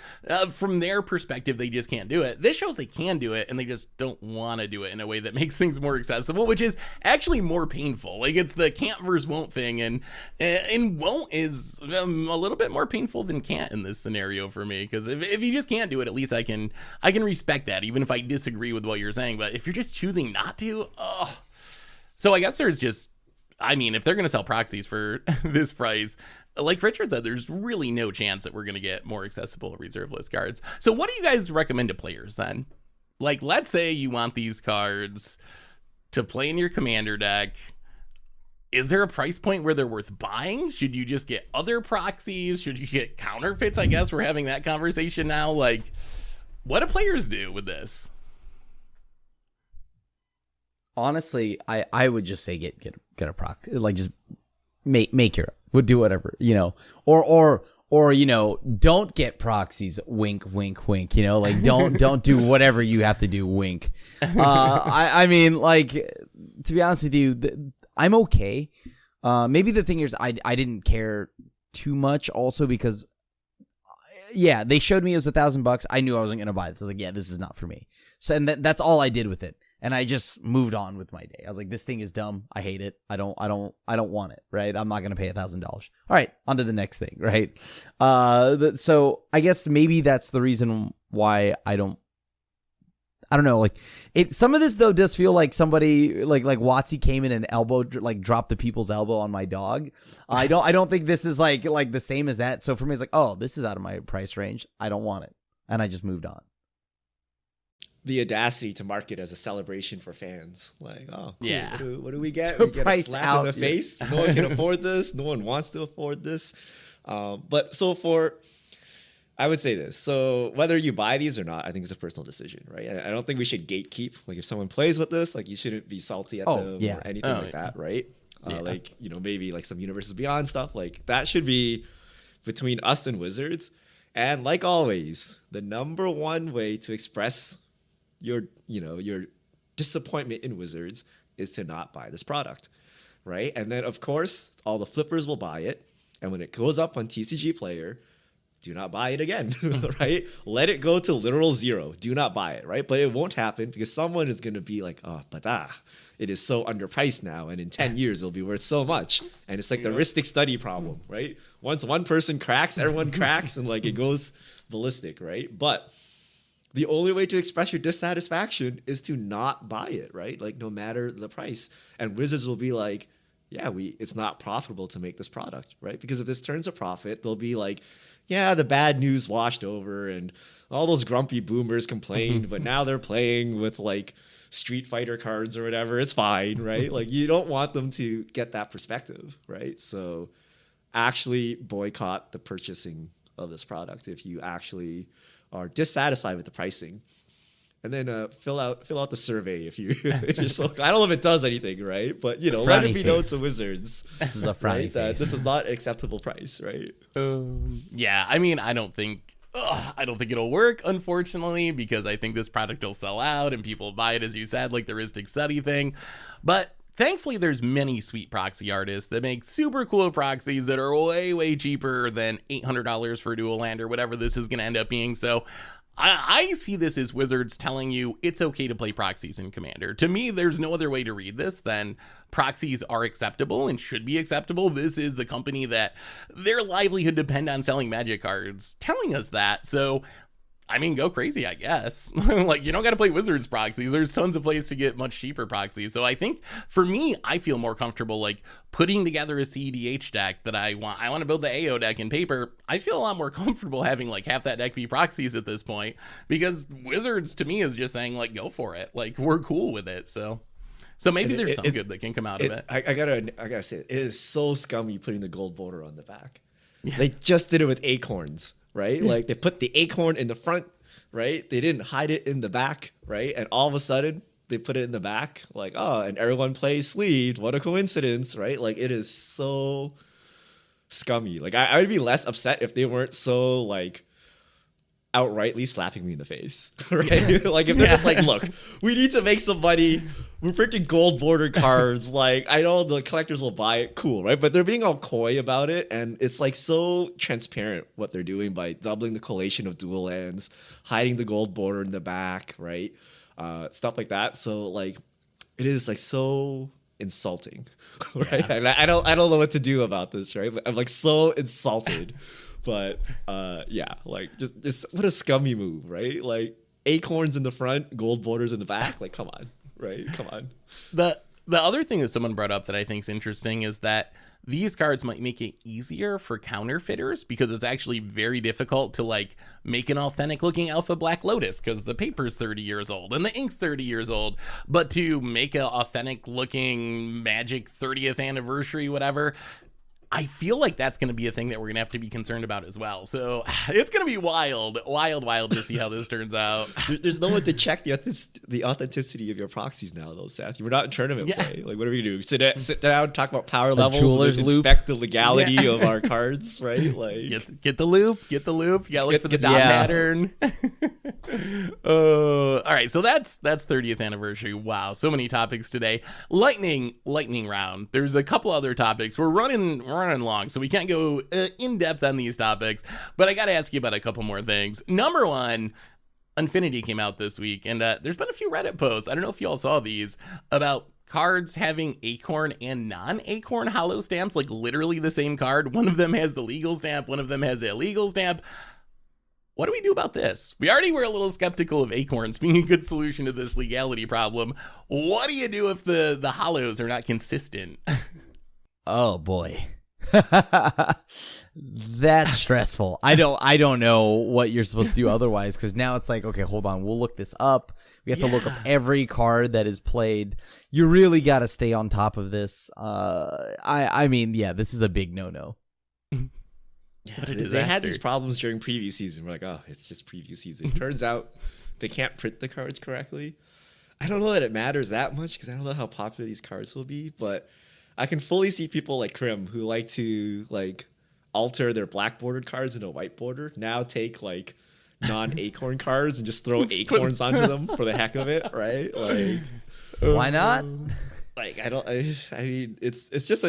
from their perspective, they just can't do it. This shows they can do it and they just don't want to do it in a way that makes things more accessible, which is actually more painful. Like it's the can't versus won't thing. And won't is a little bit more painful than can't in this scenario for me. Because if you just can't do it, at least I can respect that, even if I disagree with what you're saying. But if you're just choosing not to, so I guess there's just, I mean, if they're going to sell proxies for this price, like Richard said, there's really no chance that we're going to get more accessible reserve list cards. So what do you guys recommend to players then? Like, let's say you want these cards to play in your Commander deck. Is there a price point where they're worth buying? Should you just get other proxies? Should you get counterfeits? I guess we're having that conversation now. Like, what do players do with this? Honestly, I would just say get a proxy. Like just make your, would do whatever, or don't get proxies. Wink, wink, wink. Like don't do whatever you have to do. Wink. I mean, like, to be honest with you, I'm okay. Maybe the thing is I didn't care too much also because they showed me it was $1,000. I knew I wasn't gonna buy this. I was like, yeah, this is not for me. So and that's all I did with it. And I just moved on with my day. I was like, this thing is dumb. I hate it. I don't want it, right? I'm not going to pay $1,000. All right, on to the next thing, right? So I guess maybe that's the reason why I don't know. Like some of this though does feel like somebody like Watsy came in and dropped the people's elbow on my dog. I don't think this is like the same as that. So for me, it's like, oh, this is out of my price range. I don't want it. And I just moved on. The audacity to market as a celebration for fans. Like, oh, cool. Yeah. What do we get? To We get a price slap out, in the face. No one can afford this. No one wants to afford this. But I would say this. So whether you buy these or not, I think it's a personal decision, right? I don't think we should gatekeep. Like if someone plays with this, like you shouldn't be salty at them or anything like that, right? Like, maybe like some Universes Beyond stuff. Like that should be between us and Wizards. And like always, the number one way to express your disappointment in Wizards is to not buy this product. right? And then, of course, all the flippers will buy it. And when it goes up on TCG Player, do not buy it again, right? Let it go to literal zero. Do not buy it, right? But it won't happen because someone is going to be like, oh, but it is so underpriced now. And in 10 years, it'll be worth so much. And it's like the heuristic study problem, right? Once one person cracks, everyone cracks, and like it goes ballistic, right? But the only way to express your dissatisfaction is to not buy it, right? Like no matter the price. And Wizards will be like, yeah, it's not profitable to make this product, right? Because if this turns a profit, they'll be like, yeah, the bad news washed over and all those grumpy boomers complained, but now they're playing with like Street Fighter cards or whatever. It's fine, right? Like you don't want them to get that perspective, right? So actually boycott the purchasing of this product if you actually are dissatisfied with the pricing. And then fill out the survey if you're so. I don't know if it does anything, right? But let it be known to Wizards. This is a frowny face. That this is not an acceptable price, right? Yeah, I mean, I don't think it'll work, unfortunately, because I think this product will sell out and people buy it, as you said, like the heuristic study thing. But thankfully, there's many sweet proxy artists that make super cool proxies that are way, way cheaper than $800 for a dual land or whatever this is going to end up being. So I see this as Wizards telling you it's okay to play proxies in Commander. To me, there's no other way to read this than proxies are acceptable and should be acceptable. This is the company that their livelihood depend on selling Magic cards, telling us that. So, I mean, go crazy, I guess. Like, you don't got to play Wizards proxies. There's tons of places to get much cheaper proxies. So I think, for me, I feel more comfortable, like, putting together a CEDH deck that I want to build the AO deck in paper. I feel a lot more comfortable having, like, half that deck be proxies at this point. Because Wizards, to me, is just saying, like, go for it. Like, we're cool with it, so maybe there's some good that can come out of it. I gotta say, it is so scummy putting the gold border on the back. Yeah. They just did it with Acorns. Right? Like they put the acorn in the front, right? They didn't hide it in the back, right? And all of a sudden they put it in the back, like, oh, and everyone plays sleeved. What a coincidence, right? Like it is so scummy. Like I would be less upset if they weren't so like outrightly slapping me in the face, right? Like if they're just like, look, we need to make some money. We're printing gold border cards. Like I know the collectors will buy it, cool, right? But they're being all coy about it, and it's like so transparent what they're doing by doubling the collation of dual lands, hiding the gold border in the back, right? Stuff like that. So like, it is like so insulting, right? Yeah. And I don't know what to do about this, right? But I'm like so insulted. But yeah, like just what a scummy move, right? Like acorns in the front, gold borders in the back. Like, come on, right? Come on. The other thing that someone brought up that I think is interesting is that these cards might make it easier for counterfeiters because it's actually very difficult to like make an authentic looking Alpha Black Lotus because the paper's 30 years old and the ink's 30 years old. But to make an authentic looking Magic 30th anniversary, whatever, I feel like that's going to be a thing that we're going to have to be concerned about as well. So it's going to be wild to see how this turns out. There's no one to check the authenticity of your proxies now, though, Seth. You're not in tournament play. Like, what are we going to do? Sit down, talk about power levels, and inspect the legality of our cards, right? Like, get the loop. You got to look for the dot pattern. All right, so that's 30th anniversary. Wow, so many topics today. Lightning round. There's a couple other topics. We're running long, so we can't go in depth on these topics, but I gotta ask you about a couple more things. Number one, Infinity came out this week, and there's been a few Reddit posts, I don't know if you all saw these, about cards having acorn and non-acorn hollow stamps, like literally the same card. One of them has the legal stamp, one of them has the illegal stamp. What do we do about this? We already were a little skeptical of acorns being a good solution to this legality problem. What do you do if the hollows are not consistent? Oh boy. That's stressful. I don't know what you're supposed to do otherwise, because now it's like, okay, hold on, we'll look this up. We have to look up every card that is played. You really got to stay on top of this. I mean, yeah, this is a big no-no. Yeah, they had these problems during preview season. We're like, oh, it's just preview season. Turns out they can't print the cards correctly. I don't know that it matters that much because I don't know how popular these cards will be, but I can fully see people like Krim who like to like alter their black bordered cards into a white border. Now take like non-acorn cards and just throw acorns onto them for the heck of it, right? Like, why not? like I mean, it's just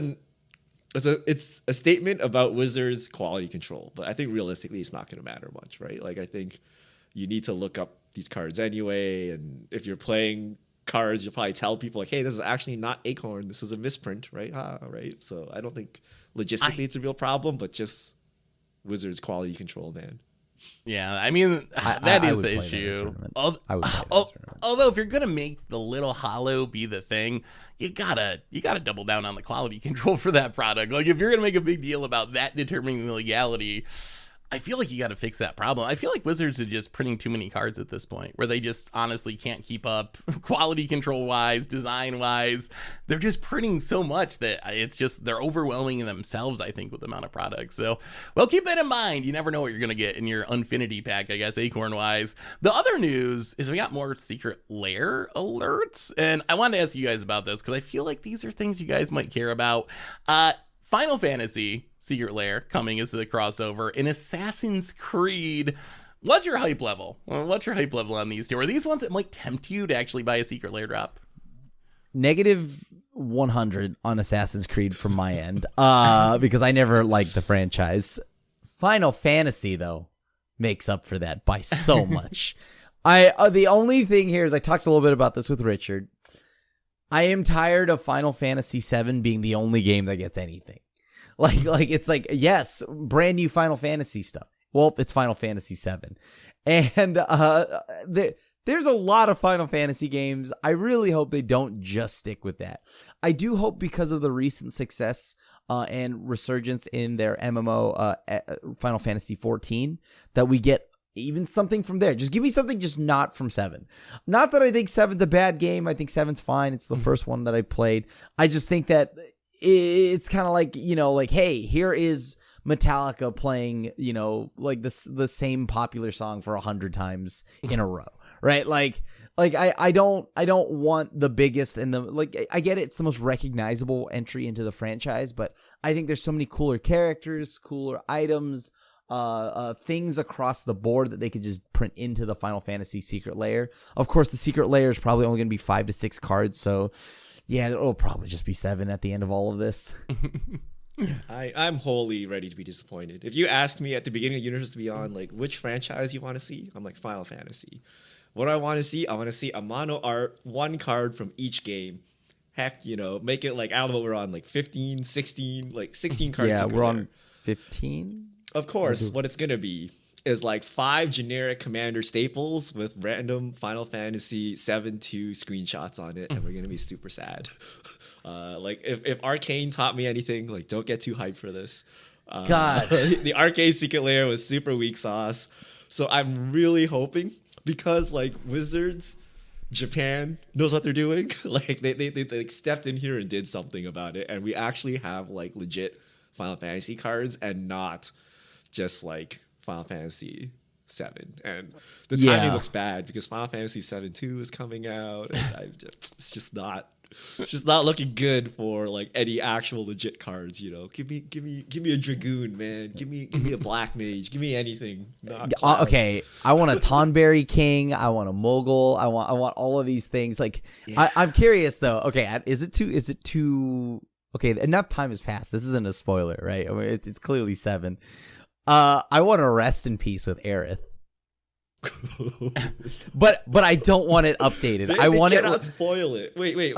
it's a statement about Wizards' quality control, but I think realistically, it's not going to matter much, right? Like I think you need to look up these cards anyway, and if you're playing cards, you'll probably tell people like, "Hey, this is actually not Acorn. This is a misprint," right? Right. So I don't think logistically it's a real problem, but just Wizards' quality control, man. Yeah, I mean that is the issue. Although if you're gonna make the little hollow be the thing, you gotta double down on the quality control for that product. Like if you're gonna make a big deal about that determining the legality, I feel like you got to fix that problem. I feel like Wizards are just printing too many cards at this point, where they just honestly can't keep up quality control wise, design wise. They're just printing so much that it's just they're overwhelming themselves, I think, with the amount of products. So, well, keep that in mind. You never know what you're gonna get in your Infinity pack, I guess, Acorn wise. The other news is we got more secret lair alerts, and I wanted to ask you guys about this because I feel like these are things you guys might care about. Final Fantasy Secret Lair coming as the crossover in Assassin's Creed. What's your hype level? What's your hype level on these two? Are these ones that might tempt you to actually buy a Secret Lair drop? Negative 100 on Assassin's Creed from my end, because I never liked the franchise. Final Fantasy, though, makes up for that by so much. The only thing here is I talked a little bit about this with Richard. I am tired of Final Fantasy VII being the only game that gets anything. Like it's like, yes, brand new Final Fantasy stuff. Well, it's Final Fantasy VII. And there's a lot of Final Fantasy games. I really hope they don't just stick with that. I do hope because of the recent success and resurgence in their MMO, Final Fantasy XIV, that we get even something from there. Just give me something just not from 7. Not that I think 7's a bad game. I think 7's fine. It's the first one that I played. I just think that it's kind of like, like, hey, here is Metallica playing, like the same popular song for 100 times in a row, right? Like I don't want the biggest and I get it. It's the most recognizable entry into the franchise, but I think there's so many cooler characters, cooler items, things across the board that they could just print into the Final Fantasy Secret Lair. Of course, the Secret Lair is probably only going to be 5 to 6 cards, so yeah, it'll probably just be 7 at the end of all of this. I'm wholly ready to be disappointed. If you asked me at the beginning of Universe Beyond, like, which franchise you want to see, I'm like, Final Fantasy. What do I want to see? I want to see a mono art, 1 card from each game. Heck, make it like, I don't know what we're on, like 15, 16, like 16 cards. Yeah, we're on 15. Of course, what it's going to be is like 5 generic commander staples with random Final Fantasy 7-2 screenshots on it, and we're going to be super sad. Like, if Arcane taught me anything, like, don't get too hyped for this. God. The Arcane Secret Lair was super weak sauce. So I'm really hoping, because, like, Wizards, Japan knows what they're doing. Like, they stepped in here and did something about it, and we actually have, like, legit Final Fantasy cards and not just like Final Fantasy 7. And the timing looks bad because Final Fantasy 7-2 is coming out, and it's just not looking good for like any actual legit cards. Give me a Dragoon, man. Give me a Black Mage. Give me anything. Okay, I want a Tonberry King. I want a Mogul. I want all of these things. Like, yeah. I'm curious though. Okay, is it too? Okay, enough time has passed. This isn't a spoiler, right? I mean, it's clearly 7. I want to rest in peace with Aerith. but I don't want it updated. They cannot spoil it. Wait.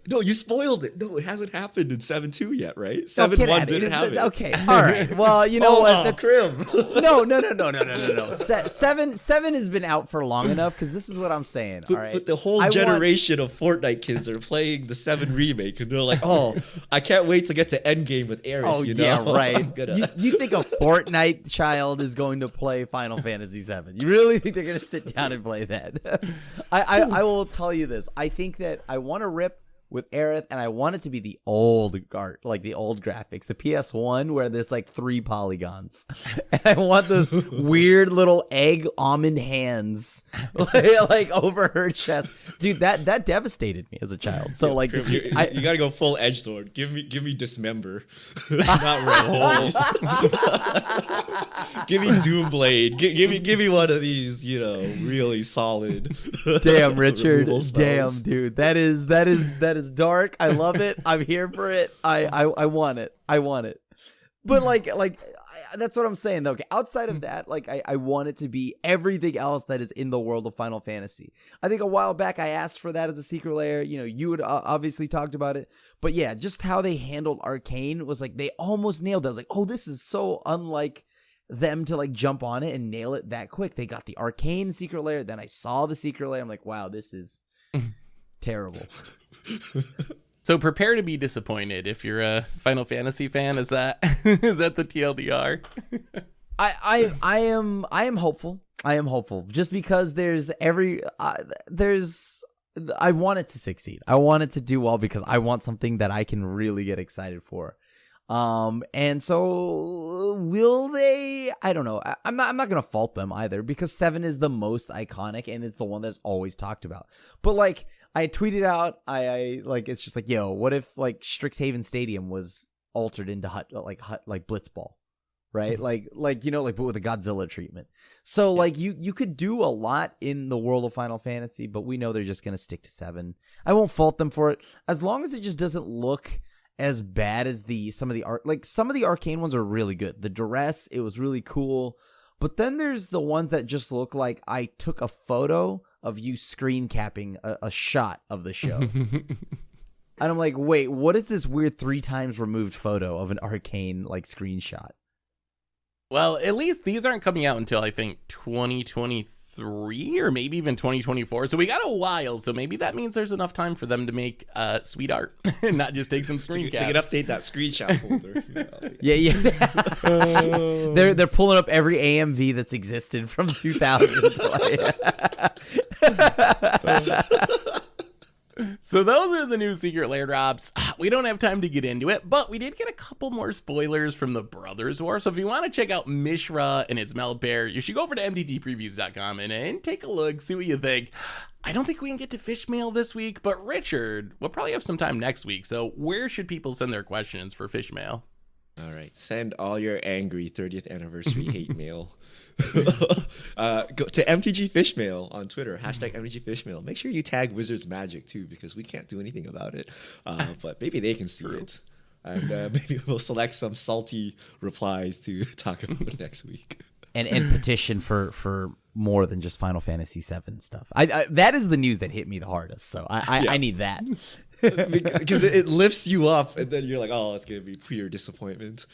No, you spoiled it. No, it hasn't happened in 7-2 yet, right? 7-1 didn't have it. Okay, all right. Well, you know what? That's Crim. No. 7 has been out for long enough because this is what I'm saying. All right, but the whole generation of Fortnite kids are playing the 7 remake, and they're like, "Oh, I can't wait to get to Endgame with Aerith." Oh, yeah, right. You think a Fortnite child is going to play Final Fantasy 7? You really think they're going to sit down and play that? I will tell you this. I think that I want to rip with Aerith, and I want it to be the old art, like the old graphics, the PS1 where there's like 3 polygons, and I want those weird little egg almond hands like over her chest, dude. That devastated me as a child. So like, you gotta go full edge lord. Give me Dismember, not Rest in Peace. Give me Doomblade. Give me one of these, really solid. Damn, Richard. Damn, dude. That is is dark. I love it. I'm here for it. I want it. I want it. But that's what I'm saying, though. Okay, outside of that, like, I want it to be everything else that is in the world of Final Fantasy. I think a while back I asked for that as a secret layer. You know, you had obviously talked about it. But yeah, just how they handled Arcane was like, they almost nailed it. I was like, oh, this is so unlike them to like jump on it and nail it that quick. They got the Arcane secret layer. Then I saw the secret layer. I'm like, wow, this is terrible. So prepare to be disappointed if you're a Final Fantasy fan. Is that is that the TLDR? I am hopeful. I am hopeful just because I want it to succeed. I want it to do well because I want something that I can really get excited for. And so will they? I don't know. I'm not gonna fault them either because 7 is the most iconic and it's the one that's always talked about. But like, I tweeted out, I like, it's just like, yo, what if like Strixhaven Stadium was altered into hut like Blitzball, right? like you know, like, but with a Godzilla treatment. So like, you could do a lot in the world of Final Fantasy, but we know they're just gonna stick to 7. I won't fault them for it as long as it just doesn't look as bad as some of the Arcane ones are really good. The Duress, it was really cool. But then there's the ones that just look like I took a photo of you screen capping a shot of the show. And I'm like, wait, what is this weird 3 times removed photo of an Arcane like screenshot? Well, at least these aren't coming out until I think 2023 or maybe even 2024. So we got a while. So maybe that means there's enough time for them to make sweet art and not just take some screen caps. They can update that screenshot folder. Yeah. They're pulling up every AMV that's existed from 2000. So those are the new secret lair drops. We don't have time to get into it, but we did get a couple more spoilers from the Brothers War. So if you want to check out Mishra and its meld pair, you should go over to mtgpreviews.com and take a look, see what you think. I don't think we can get to fish mail this week, but Richard, we'll probably have some time next week. So where should people send their questions for fish mail? All right, send all your angry 30th anniversary hate mail. Go to MTG Fishmail on Twitter, hashtag MTG Fishmail. Make sure you tag Wizards Magic too, because we can't do anything about it. But maybe they can see it. And maybe we'll select some salty replies to talk about next week. And petition for more than just Final Fantasy VII stuff. I that is the news that hit me the hardest. So I need that. Because it lifts you up, and then you're like, oh, it's going to be pure disappointment.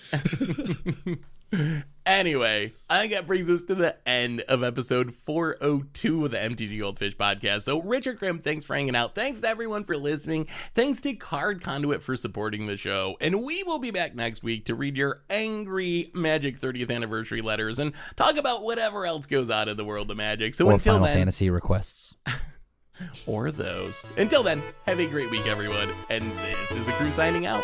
Anyway, I think that brings us to the end of episode 402 of the MTG Goldfish podcast. So Richard Grimm, thanks for hanging out. Thanks to everyone for listening. Thanks to Card Conduit for supporting the show. And we will be back next week to read your angry Magic 30th anniversary letters and talk about whatever else goes on in the world of Magic. So or until Final then, Fantasy requests. Or those. Until then, have a great week, everyone. And this is a crew signing out.